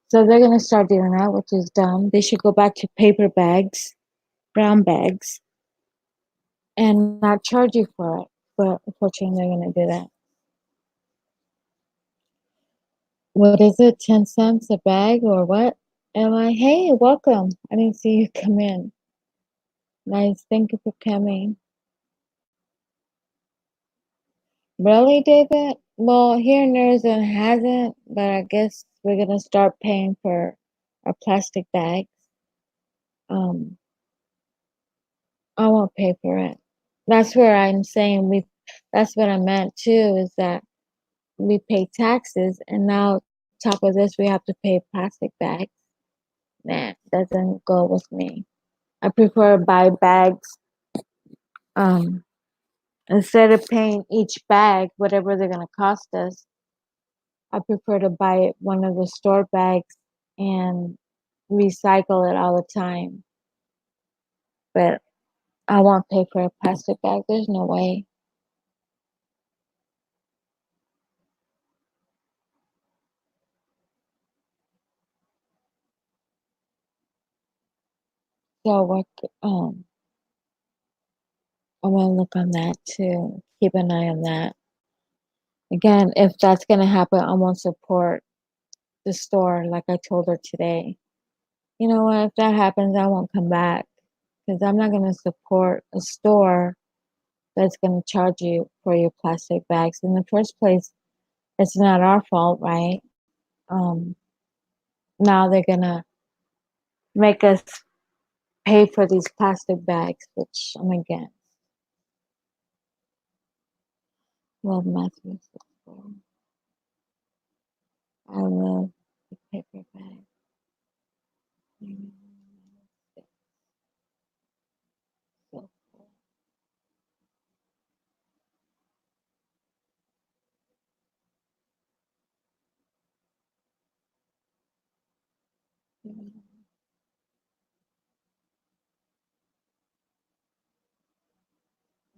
So they're gonna start doing that, which is dumb. They should go back to paper bags, brown bags, and not charge you for it. But unfortunately, they're gonna do that. What is it? 10 cents a bag or what? Am I? Hey, welcome. I didn't see you come in. Nice. Thank you for coming. Really, David? Well, here in Arizona hasn't, but I guess we're gonna start paying for our plastic bags. Um, I won't pay for it. That's where I'm saying we. That's what I meant too. Is that we pay taxes, and now top of this, we have to pay plastic bags. Nah, doesn't go with me. I prefer buy bags. Um, instead of paying each bag whatever they're gonna cost us, I prefer to buy one of the store bags and recycle it all the time. But I won't pay for a plastic bag. There's no way. So what? Um, I want to look on that too. Keep an eye on that. Again, if that's gonna happen, I won't support the store like I told her today. You know what? If that happens, I won't come back because I'm not gonna support a store that's gonna charge you for your plastic bags. In the first place, it's not our fault, right? Um, Now they're gonna make us pay for these plastic bags, which I'm against. Love Matthew 64. I love the paper bag. So cool.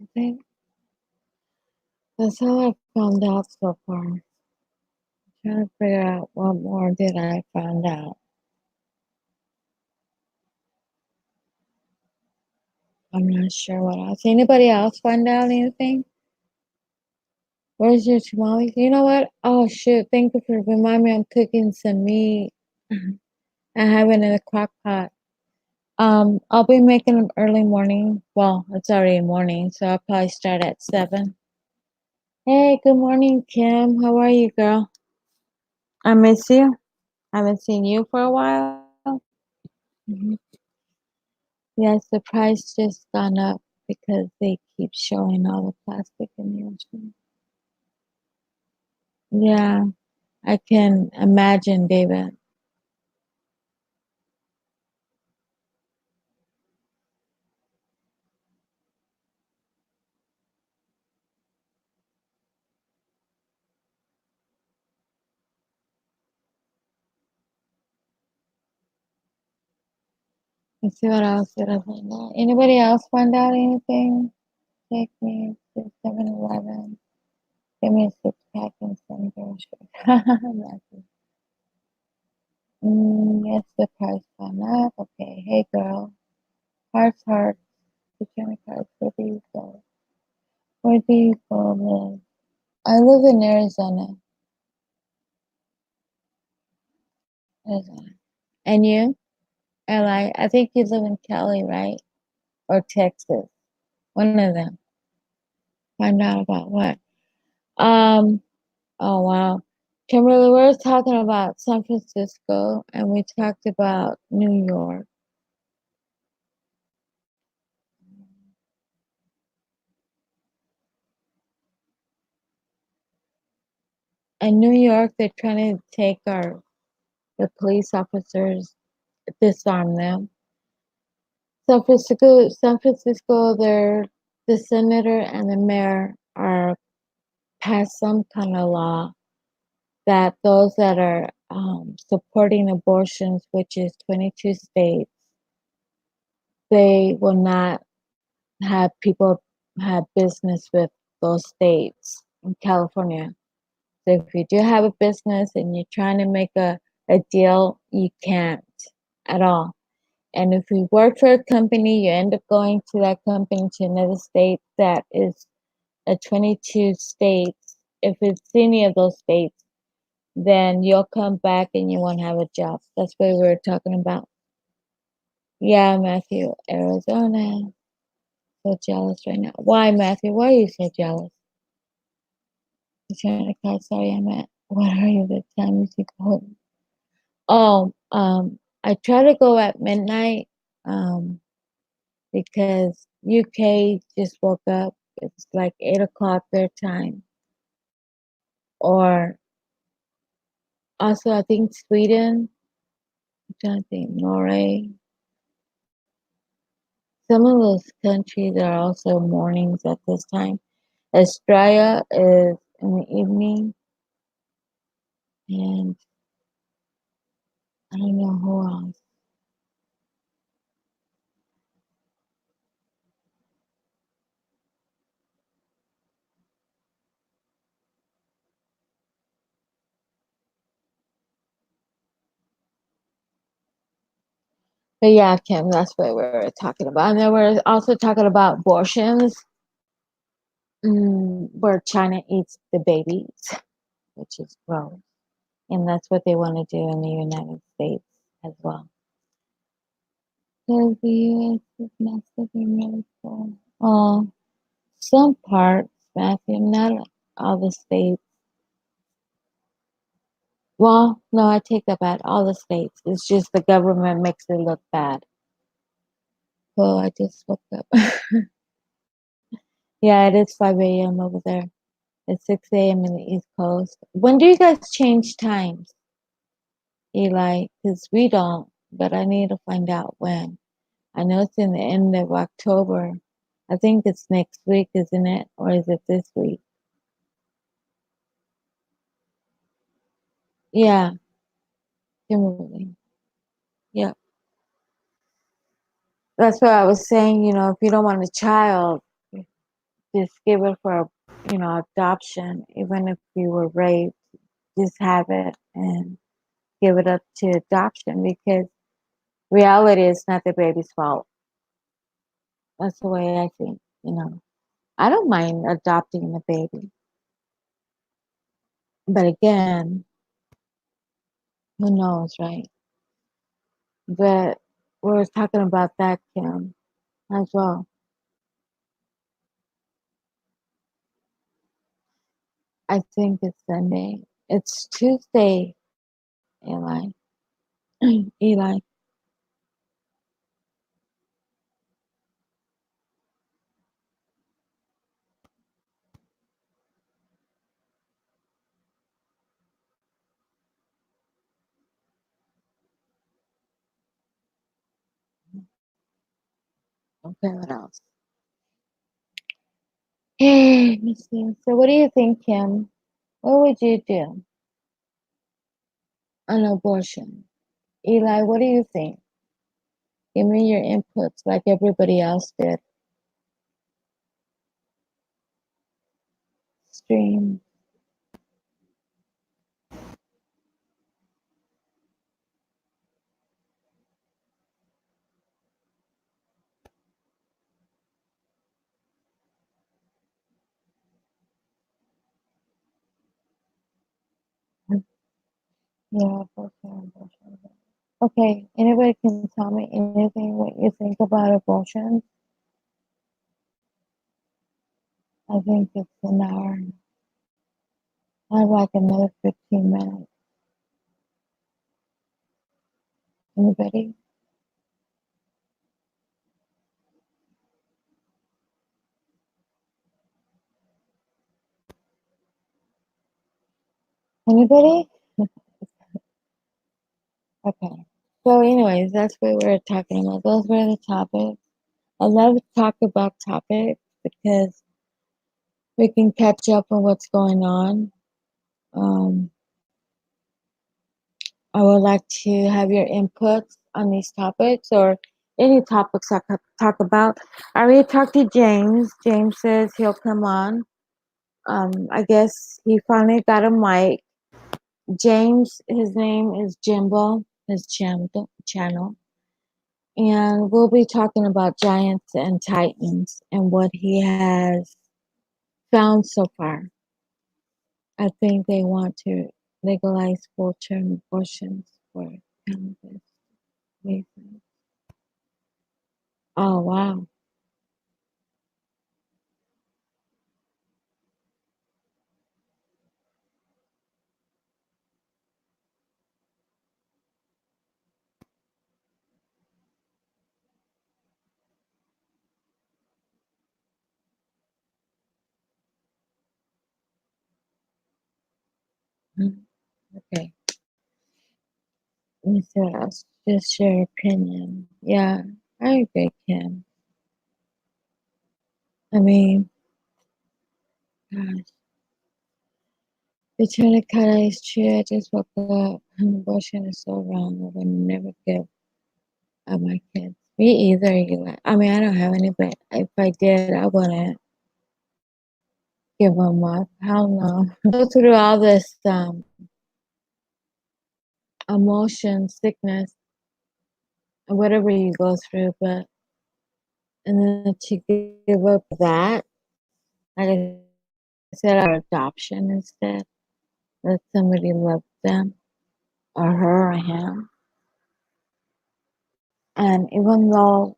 I think that's how I found out so far. I'm trying to figure out what more did I find out. I'm not sure what else. Anybody else find out anything? Where's your tamales? You know what? Oh shoot! Thank you for reminding me. I'm cooking some meat. I have it in a crock pot. I'll be making them early morning. Well, it's already morning, so I'll probably start at 7. Hey, good morning, Kim. How are you, girl? I miss you. I haven't seen you for a while. Mhm. Yes, the price just gone up because they keep showing all the plastic in the ocean. Yeah, I can imagine, David. Let's see what else did I find out. Anybody else find out anything? Take me to 7-Eleven. Give me a 6-pack and some groceries. Yes, the price gone up. Okay, hey girl. Hearts, hearts. Bikini cards. Where do you go? Where do you go live? I live in Arizona. Arizona. And you? LI? I think you live in Cali, right? Or Texas. One of them. Find out about what? Um, oh wow. Kimberly, we were talking about San Francisco and we talked about New York. In New York, they're trying to take the police officers, disarm them. San Francisco, the senator and the mayor are passed some kind of law that those that are supporting abortions, which is 22 states, they will not have people have business with those states in California. So if you do have a business and you're trying to make a deal, you can't at all. And if you work for a company, you end up going to that company to another state that is a 22 states. If it's any of those states, then you'll come back and you won't have a job. That's what we were talking about. Yeah, Matthew, Arizona. So jealous right now. Why, Matthew? Why are you so jealous? I'm trying to call. Sorry, I'm at. What are you? The time is you go? Oh, I try to go at midnight. Because UK just woke up. It's like 8 o'clock their time. Or also, I think Sweden. I'm trying to think, Norway. Some of those countries are also mornings at this time. Australia is in the evening, and I don't know who else. But yeah, Kim, that's what we're talking about. And then we're also talking about abortions, where China eats the babies, which is gross. And that's what they want to do in the United States as well. Because the U.S. is massively really full. Some parts, Matthew, not all the states. Well, no, I take that back. All the states. It's just the government makes it look bad. Oh, I just woke up. Yeah, it is 5 a.m. over there. It's 6 a.m. in the East Coast. When do you guys change times, Eli? Because we don't, but I need to find out when. I know it's in the end of October. I think it's next week, isn't it? Or is it this week? Yeah, Kimberly. Yeah. That's what I was saying. If you don't want a child, just give it for, adoption. Even if you were raped, just have it and give it up to adoption because reality is not the baby's fault. That's the way I think. I don't mind adopting the baby. But again, who knows, right? But we're talking about that, Kim, as well. I think it's Sunday. It's Tuesday, Eli. Eli. Okay, what else? Hey, let me see. So, what do you think, Kim? What would you do on abortion? Eli, what do you think? Give me your inputs like everybody else did. Stream. Yeah, abortion. Okay, anybody can tell me anything what you think about abortion? I think it's an hour. I'd like another 15 minutes. Anybody? Anybody? Okay. So, anyways, that's what we're talking about. Those were the topics. I love to talk about topics because we can catch up on what's going on. Um, I would like to have your inputs on these topics or any topics I could talk about. I already talked to James. James says he'll come on. I guess he finally got a mic. James, his name is Jimbo, his channel. And we'll be talking about giants and titans and what he has found so far. I think they want to legalize full-term abortions for cannabis reasons. Oh, wow. Okay. Let me see what else. Just your opinion. Yeah, I agree, Kim. I mean, gosh, the tuna cutter is true. I just woke up. Abortion is so wrong. I would never give up my kids. Me either, Eli. I mean, I don't have any, but if I did, I wouldn't give them up. Hell no. Go through all this emotion, sickness, and whatever you go through, but and then to give up that, like I said, our adoption instead, let somebody love them or her or him. And even though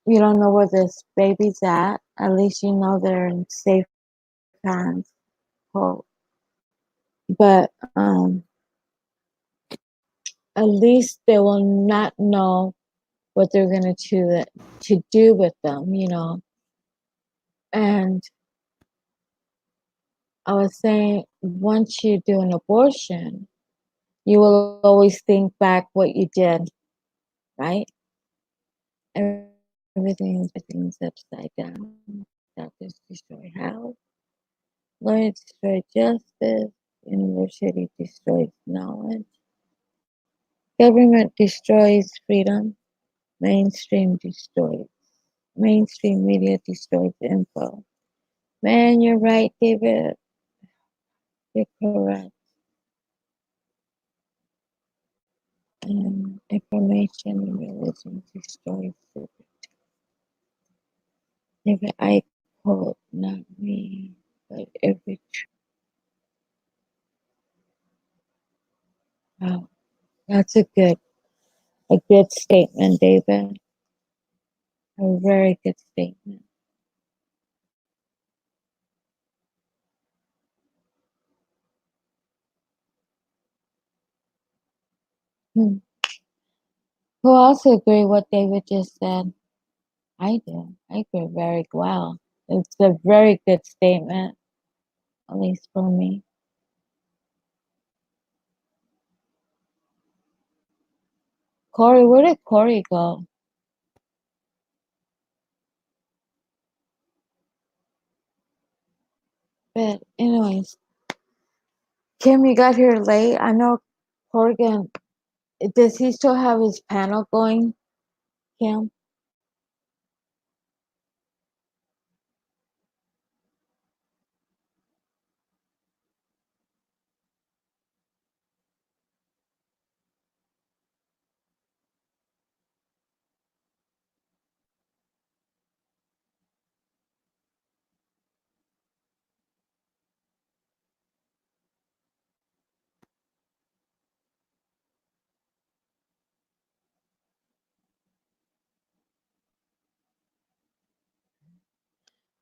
you don't know where this baby's at least you know they're in safe hands. Hope. But at least they will not know what they're gonna to do with them, you know. And I was saying, once you do an abortion, you will always think back what you did, right? Everything's upside down. Doctors destroy health, lawyers destroy justice, university destroys knowledge, government destroys freedom, mainstream media destroys info. Man, you're right, David. You're correct. And information and religion destroys it. David, I quote, not me, but every truth. Wow, that's a good statement, David. A very good statement. Hmm. Who also agree what David just said? I do. I agree very well. It's a very good statement, at least for me. Corey, where did Corey go? But anyways, Kim, you got here late. I know Corrigan. Does he still have his panel going, Kim?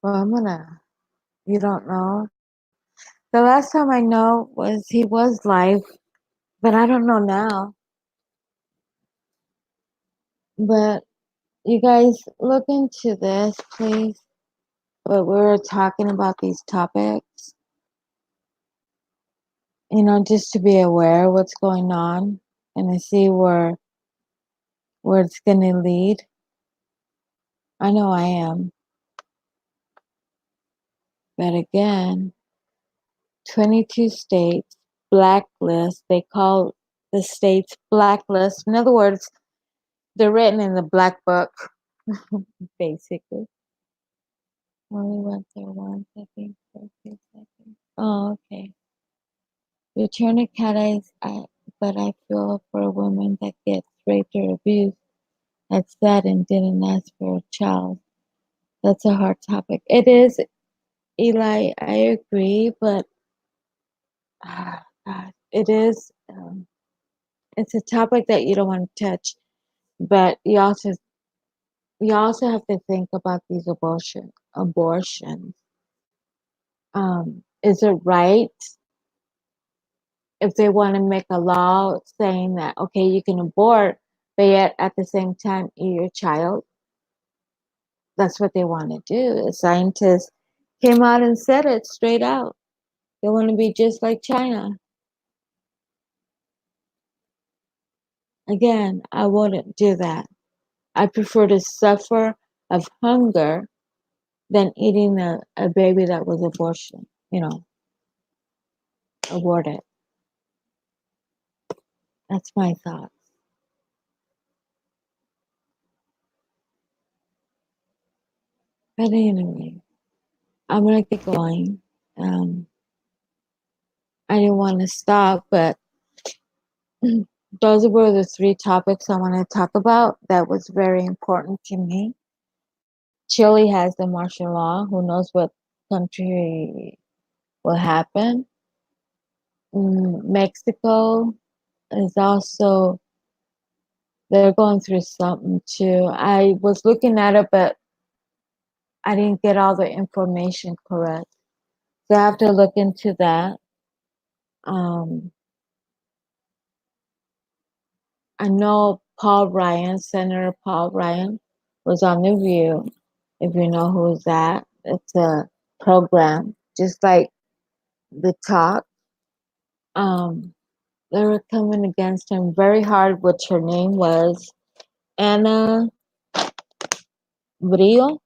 Well, I'm gonna. You don't know. The last time I know was he was live, but I don't know now. But you guys look into this, please. But we were talking about these topics, just to be aware of what's going on and to see where it's gonna lead. I know I am. But again, 22 states blacklist. They call the states blacklist. In other words, they're written in the black book, basically. Only went there once, I think, for a few seconds. Oh, okay. Return to Canada, but I feel for a woman that gets raped or abused. That's sad and didn't ask for a child. That's a hard topic. It is, Eli. I agree, but God, it is. It's a topic that you don't want to touch, but you also have to think about these abortions. Is it right if they want to make a law saying that okay, you can abort, but yet at the same time eat your child? That's what they want to do. The scientists came out and said it straight out. They want to be just like China. Again, I wouldn't do that. I prefer to suffer of hunger than eating a baby that was aborted. That's my thoughts. But anyway, I'm gonna keep going. Um, I didn't want to stop, but those were the three topics I want to talk about. That was very important to me. Chile has the martial law. Who knows what country will happen? Mexico is also, they're going through something too. I was looking at it, but I didn't get all the information correct. So I have to look into that. Um, I know Paul Ryan, Senator Paul Ryan, was on The View. If you know who's that, it's a program, just like The Talk. Um, they were coming against him very hard, which her name was Anna Brio.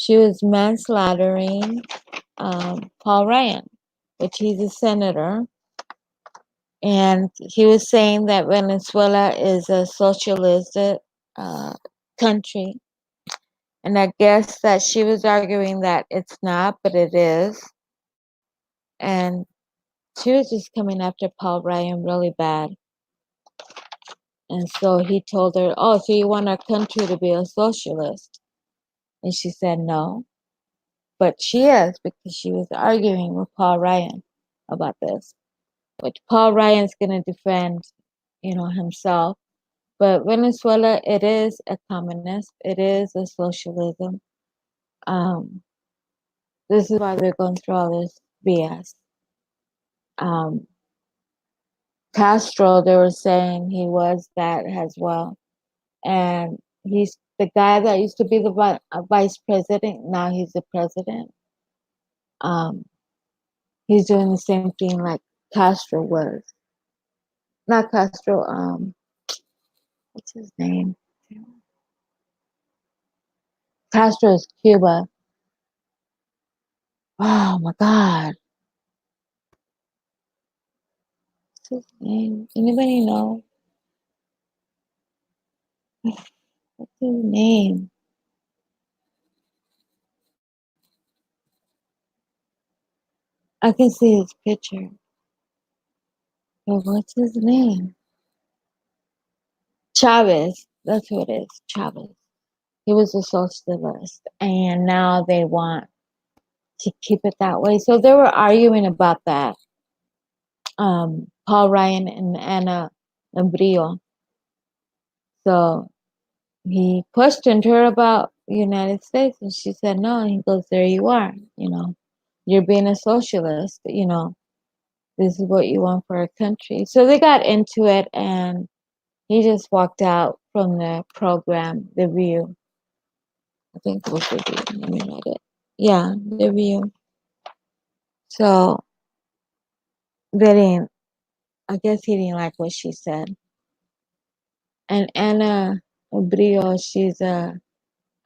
She was manslaughtering Paul Ryan, which he's a senator. And he was saying that Venezuela is a socialist uh, country. And I guess that she was arguing that it's not, but it is. And she was just coming after Paul Ryan really bad. And so he told her, "Oh, so you want our country to be a socialist?" And she said no. But she is, because she was arguing with Paul Ryan about this. Which Paul Ryan's going to defend, himself. But Venezuela, it is a communist. It is a socialism. Um, this is why they're going through all this BS. Um, Castro, they were saying he was that as well. And he's the guy that used to be the vice president. Now he's the president. Um, he's doing the same thing like Castro was. Not Castro. What's his name? Castro's Cuba. Oh my God. What's his name? Anybody know? What's his name? I can see his picture. But what's his name? Chavez. That's who it is. Chavez. He was a socialist. And now they want to keep it that way. So they were arguing about that. Paul Ryan and Anna Embrio. So he questioned her about the United States, and she said no. And he goes, "There you are. You're being a socialist. This is what you want for our country." So they got into it, and he just walked out from the program, The View. I think it was The View. Let me read it. Yeah, The View. So they didn't. I guess he didn't like what she said. And Anna Brio, she's a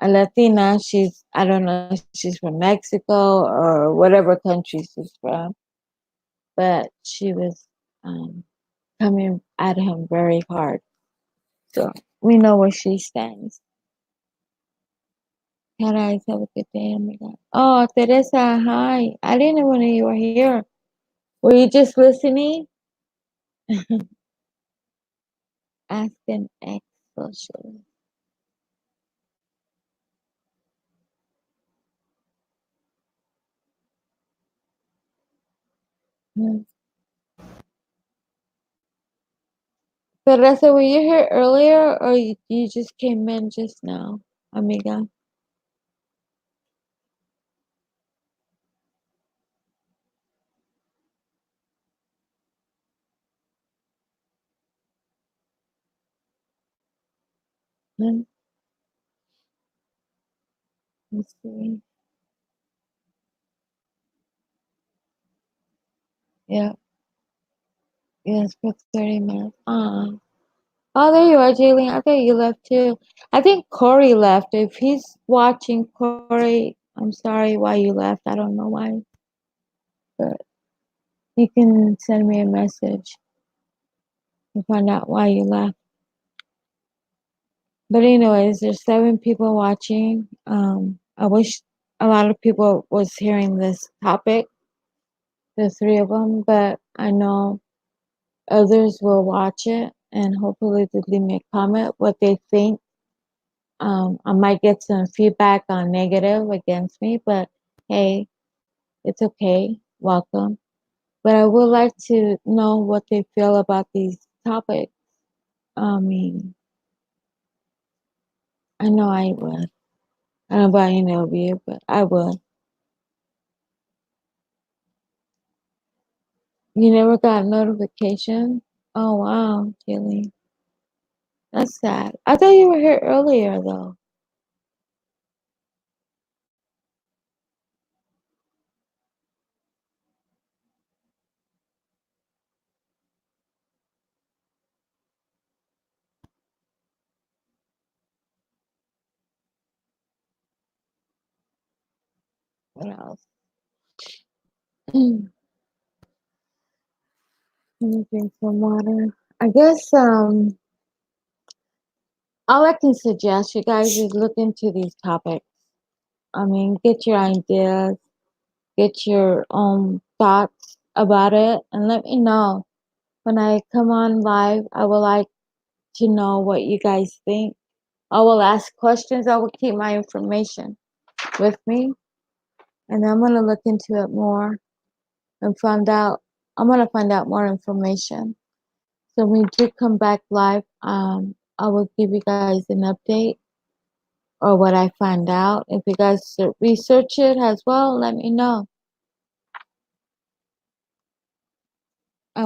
Latina. I don't know if she's from Mexico or whatever country she's from, but she was coming at him very hard. So we know where she stands. Caray, have a good day, amiga. Oh, Teresa, hi. I didn't know you were here. Were you just listening? Ask an ex-socialist. Hmm. Teresa, were you here earlier or you just came in just now, amiga? Hmm. Let's see. Yeah, yes, for 30 minutes. Oh, there you are, Jaylene. I thought you left too. I think Corey left. If he's watching, Corey, I'm sorry why you left. I don't know why, but you can send me a message. to find out why you left. But anyways, there's 7 people watching. I wish a lot of people was hearing this topic, the 3 of them, but I know others will watch it and hopefully they leave me a comment what they think. I might get some feedback on negative against me, but hey, it's okay. Welcome. But I would like to know what they feel about these topics. I mean, I know I would. I don't know about any of you, but I would. You never got a notification? Oh wow, Jilly. That's sad. I thought you were here earlier though. What else? Let me drink some water. I guess all I can suggest you guys is look into these topics. I mean, get your ideas, get your own thoughts about it, and let me know. When I come on live, I would like to know what you guys think. I will ask questions. I will keep my information with me, and I'm gonna look into it more and find out. I'm gonna find out more information. So when we do come back live, I will give you guys an update or what I find out. If you guys research it as well, let me know. I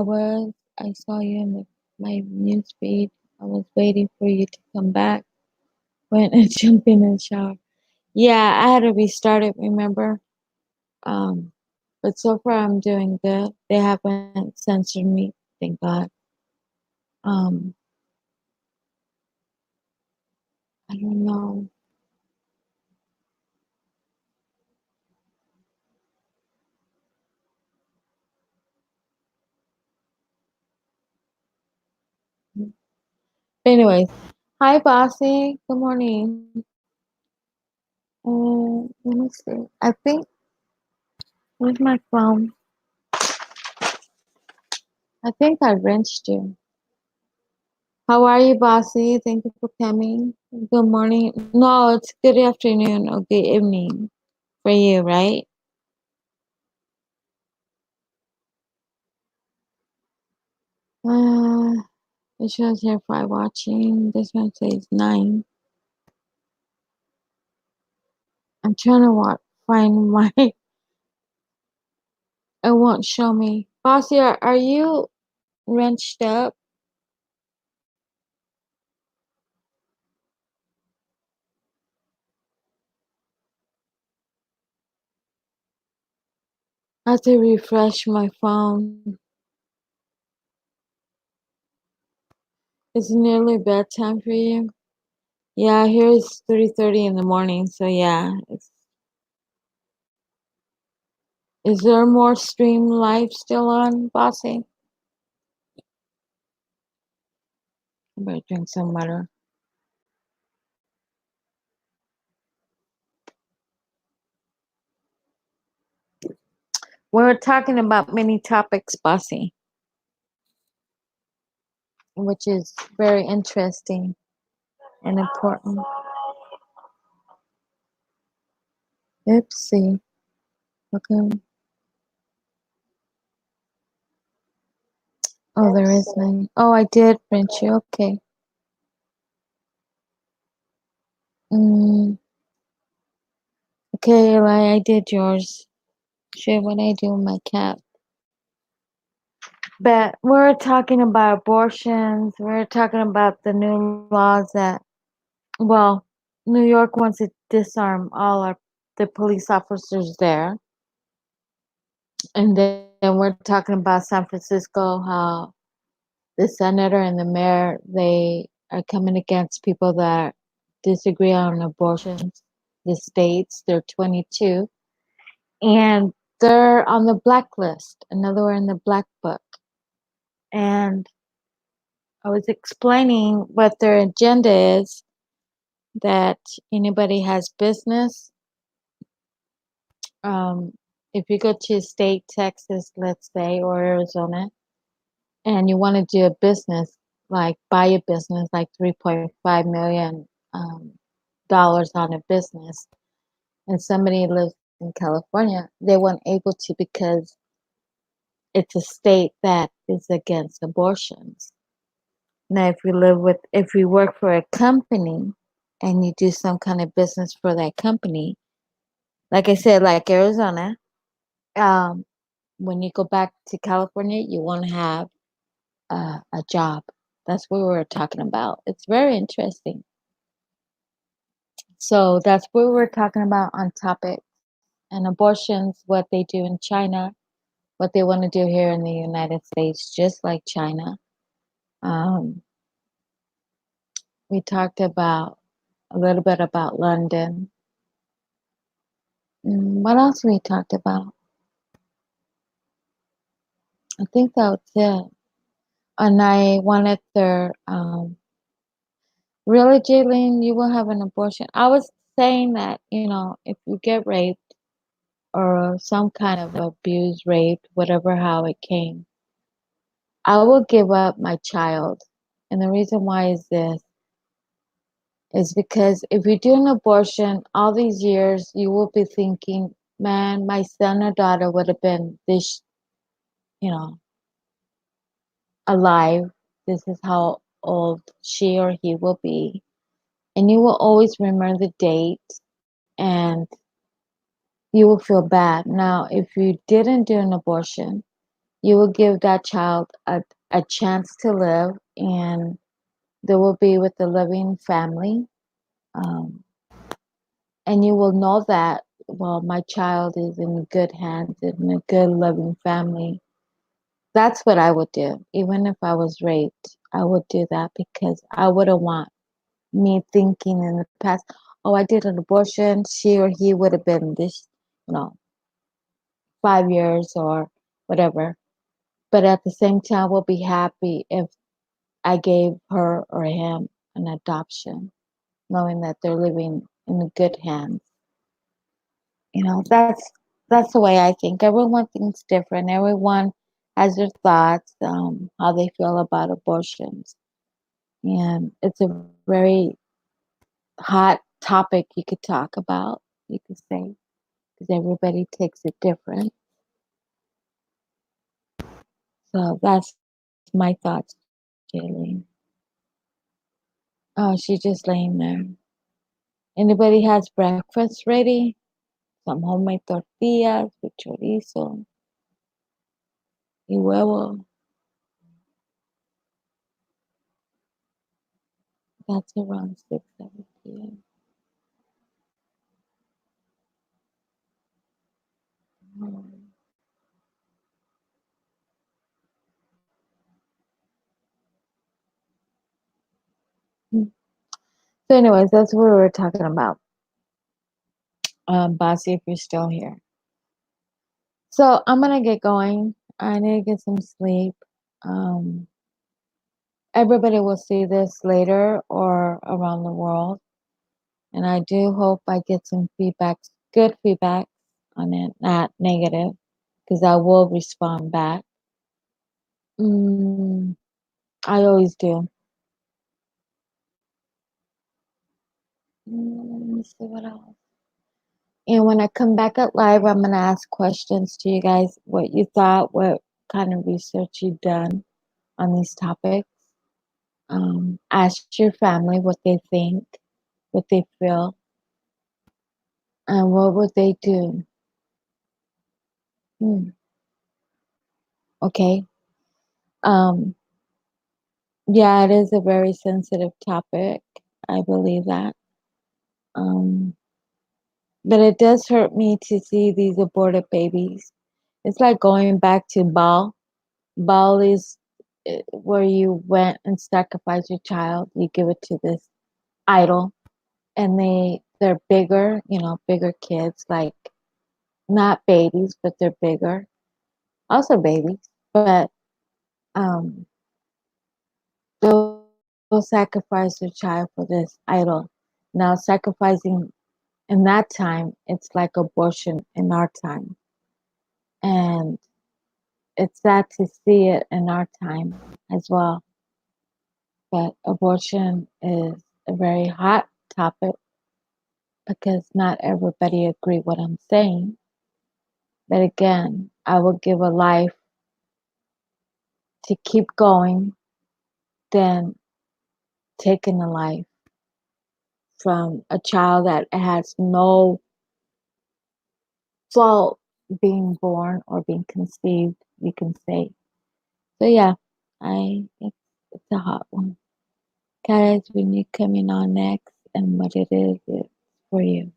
saw you in my news feed. I was waiting for you to come back. Went and jumped in the shower. Yeah, I had to restart it, remember? Um, but so far I'm doing good. They haven't censored me, thank God. Um, I don't know. Anyways, hi Bossy. Good morning. Let me see. I think where's my phone? I think I wrenched you. How are you, Bossy? Thank you for coming. Good morning. No, it's good afternoon or good evening for you, right? Uh, it shows here 5 watching. This one says 9. I'm trying to find my. It won't show me. Bossy, are you wrenched up? I have to refresh my phone. It's nearly bedtime for you. Yeah, here it's 3:30 in the morning. So yeah, is there more stream live still on, Bossy? I better drink some water. We're talking about many topics, Bossy, which is very interesting and important. Oopsie. Okay. Oh, there is none. Oh, I did print you. Okay. Mm, okay, Eli, I did yours. Shit, what I do with my cat. But we're talking about abortions. We're talking about the new laws that, well, New York wants to disarm all the police officers there. And then we're talking about San Francisco, how the senator and the mayor, they are coming against people that disagree on abortions. The states, they're 22. And they're on the blacklist. In other words, in the black book. And I was explaining what their agenda is, that anybody has business. Um, if you go to a state, Texas, let's say, or Arizona, and you want to do a business, like buy a business, like 3.5 million dollars on a business, and somebody lives in California, they weren't able to because it's a state that is against abortions. Now, if we work for a company and you do some kind of business for that company, like I said, like Arizona, um, when you go back to California, you want to have a job. That's what we were talking about. It's very interesting. So that's what we're talking about on topics and abortions, what they do in China, what they want to do here in the United States, just like China. Um, we talked about a little bit about London. What else we talked about? I think that was it. And I wanted their really, Jaylene, you will have an abortion. I was saying that, if you get raped or some kind of abuse, raped, whatever how it came, I will give up my child. And the reason why is this is because if you do an abortion all these years, you will be thinking, man, my son or daughter would have been this, you know, alive. This is how old she or he will be. And you will always remember the date and you will feel bad. Now, if you didn't do an abortion, you will give that child a chance to live and they will be with a loving family. Um, and you will know that, well, my child is in good hands, in a good, loving family. That's what I would do. Even if I was raped, I would do that because I wouldn't want me thinking in the past, oh, I did an abortion, she or he would have been this, you know, 5 years or whatever. But at the same time, we'll be happy if I gave her or him an adoption, knowing that they're living in good hands. That's the way I think. Everyone thinks different. Everyone has their thoughts, how they feel about abortions, and it's a very hot topic you could talk about. You could say because everybody takes it different. So that's my thoughts, Jayleen. Oh, she's just laying there. Anybody has breakfast ready? Some homemade tortillas with chorizo y huevo. That's around 6, 7 p.m. Mm. So, anyways, that's what we were talking about. Bossy, if you're still here. So, I'm gonna get going. I need to get some sleep. Um, Everybody will see this later or around the world. And I do hope I get some feedback, good feedback on it, not negative, because I will respond back. Mm, I always do. Let me see what else. And when I come back at live, I'm going to ask questions to you guys what you thought, what kind of research you've done on these topics. Ask your family what they think, what they feel, and what would they do. Hmm. Okay. Um, yeah, it is a very sensitive topic. I believe that. Um, but it does hurt me to see these aborted babies. It's like going back to Baal. Baal is where you went and sacrificed your child. You give it to this idol, and they're bigger, bigger kids, like not babies, but they're bigger, also babies, but um, they'll sacrifice their child for this idol. Now, sacrificing in that time, it's like abortion in our time. And it's sad to see it in our time as well. But abortion is a very hot topic because not everybody agree what I'm saying. But again, I will give a life to keep going than taking a life from a child that has no fault being born or being conceived, you can say. So yeah, it's a hot one. Guys, when you coming on next and what it is it's for you.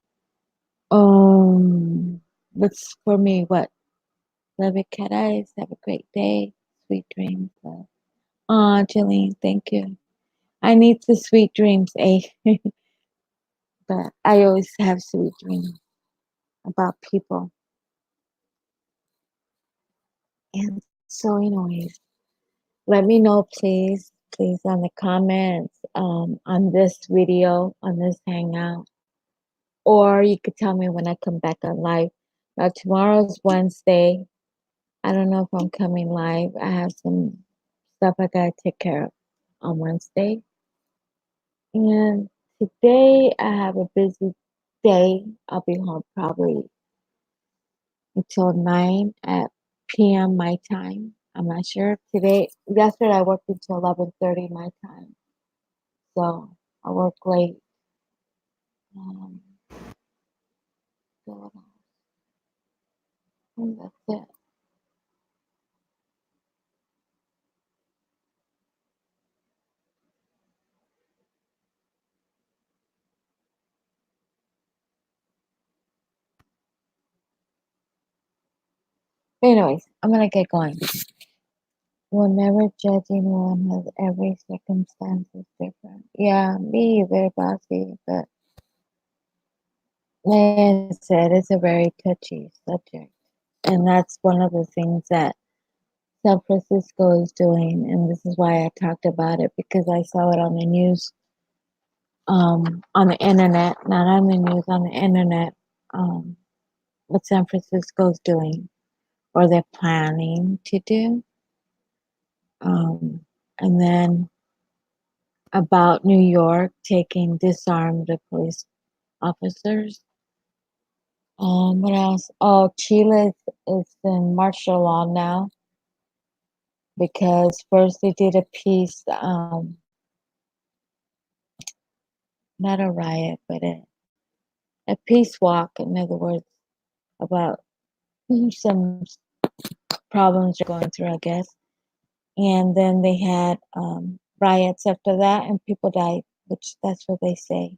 What's for me? What? Love it, cat eyes. Have a great day. Sweet dreams, love. Aw, Jillian, thank you. I need the sweet dreams, eh? But I always have sweet dreams about people. And so, anyways, let me know, please, on the comments, on this video, on this hangout, or you could tell me when I come back on live. Now, tomorrow's Wednesday. I don't know if I'm coming live. I have some stuff I gotta take care of on Wednesday. And today I have a busy day. I'll be home probably until 9 at p.m. my time. I'm not sure. Yesterday I worked until 11:30 my time. So I work late. Um, so that's it. But anyways, I'm gonna get going. We'll never judge anyone as every circumstance is different. Yeah, me either, bossy, but like I said, it's a very touchy subject. And that's one of the things that San Francisco is doing, and this is why I talked about it because I saw it on the news, on the internet, not on the news, on the internet, um, what San Francisco's doing or they're planning to do. And then about New York taking disarmed the police officers. What else? Oh, Chile is in martial law now because first they did a peace, not a riot, but a peace walk. In other words, about some problems they're going through, I guess. And then they had riots after that, and people died, which that's what they say.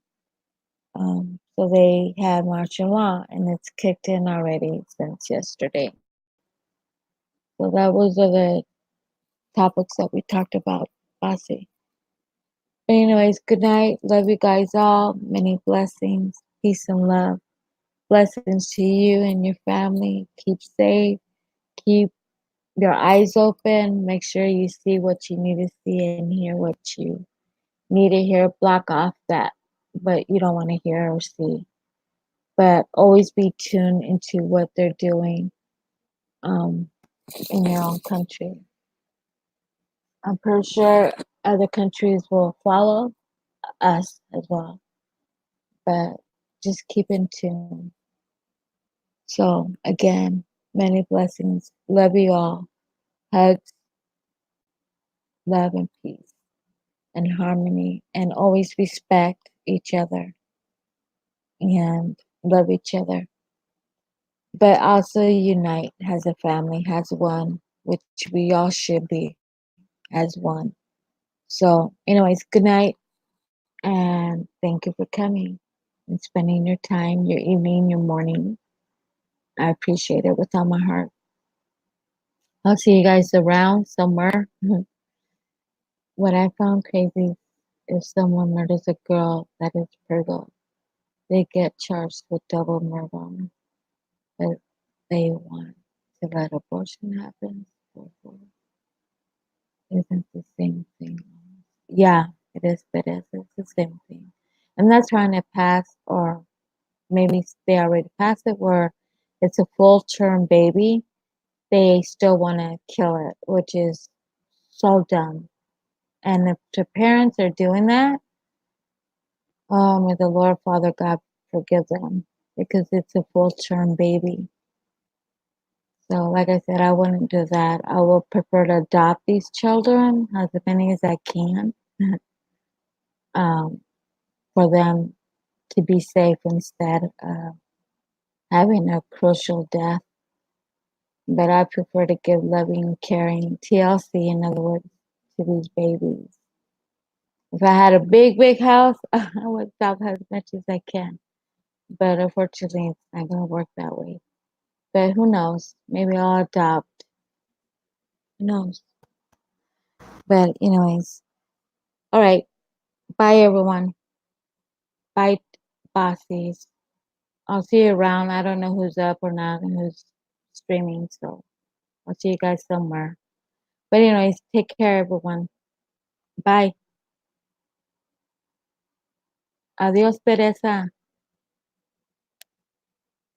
So they had martial law, and it's kicked in already since yesterday. So that was the topics that we talked about, Basi. Anyways, good night. Love you guys all. Many blessings, peace and love. Blessings to you and your family. Keep safe. Keep your eyes open. Make sure you see what you need to see and hear what you need to hear. Block off that but you don't want to hear or see. But always be tuned into what they're doing um, in your own country. I'm pretty sure other countries will follow us as well. But just keep in tune. So, again, many blessings. Love you all. Hugs, love, and peace, and harmony, and always respect each other and love each other. But also unite as a family, as one, which we all should be as one. So, anyways, good night and thank you for coming and spending your time, your evening, your morning. I appreciate it with all my heart. I'll see you guys around somewhere. What I found crazy is if someone murders a girl that is purple, they get charged with double murder, but they want to let abortion happen. Isn't the same thing. Yeah, it is pereza. It's the same thing. I'm not trying to pass, or maybe they already passed it, where it's a full term baby. They still want to kill it, which is so dumb. And if the parents are doing that, oh, may the Lord Father God forgive them, because it's a full term baby. So, like I said, I wouldn't do that. I will prefer to adopt these children as many as I can, um, for them to be safe instead of having a crucial death. But I prefer to give loving, caring TLC, in other words, to these babies. If I had a big, big house, I would adopt as much as I can. But unfortunately, it's not going to work that way. But who knows? Maybe I'll adopt. Who knows? But, anyways, all right. Bye, everyone. Bye, bossies. I'll see you around. I don't know who's up or not and who's streaming. So I'll see you guys somewhere. But, anyways, take care, everyone. Bye. Adiós, Teresa.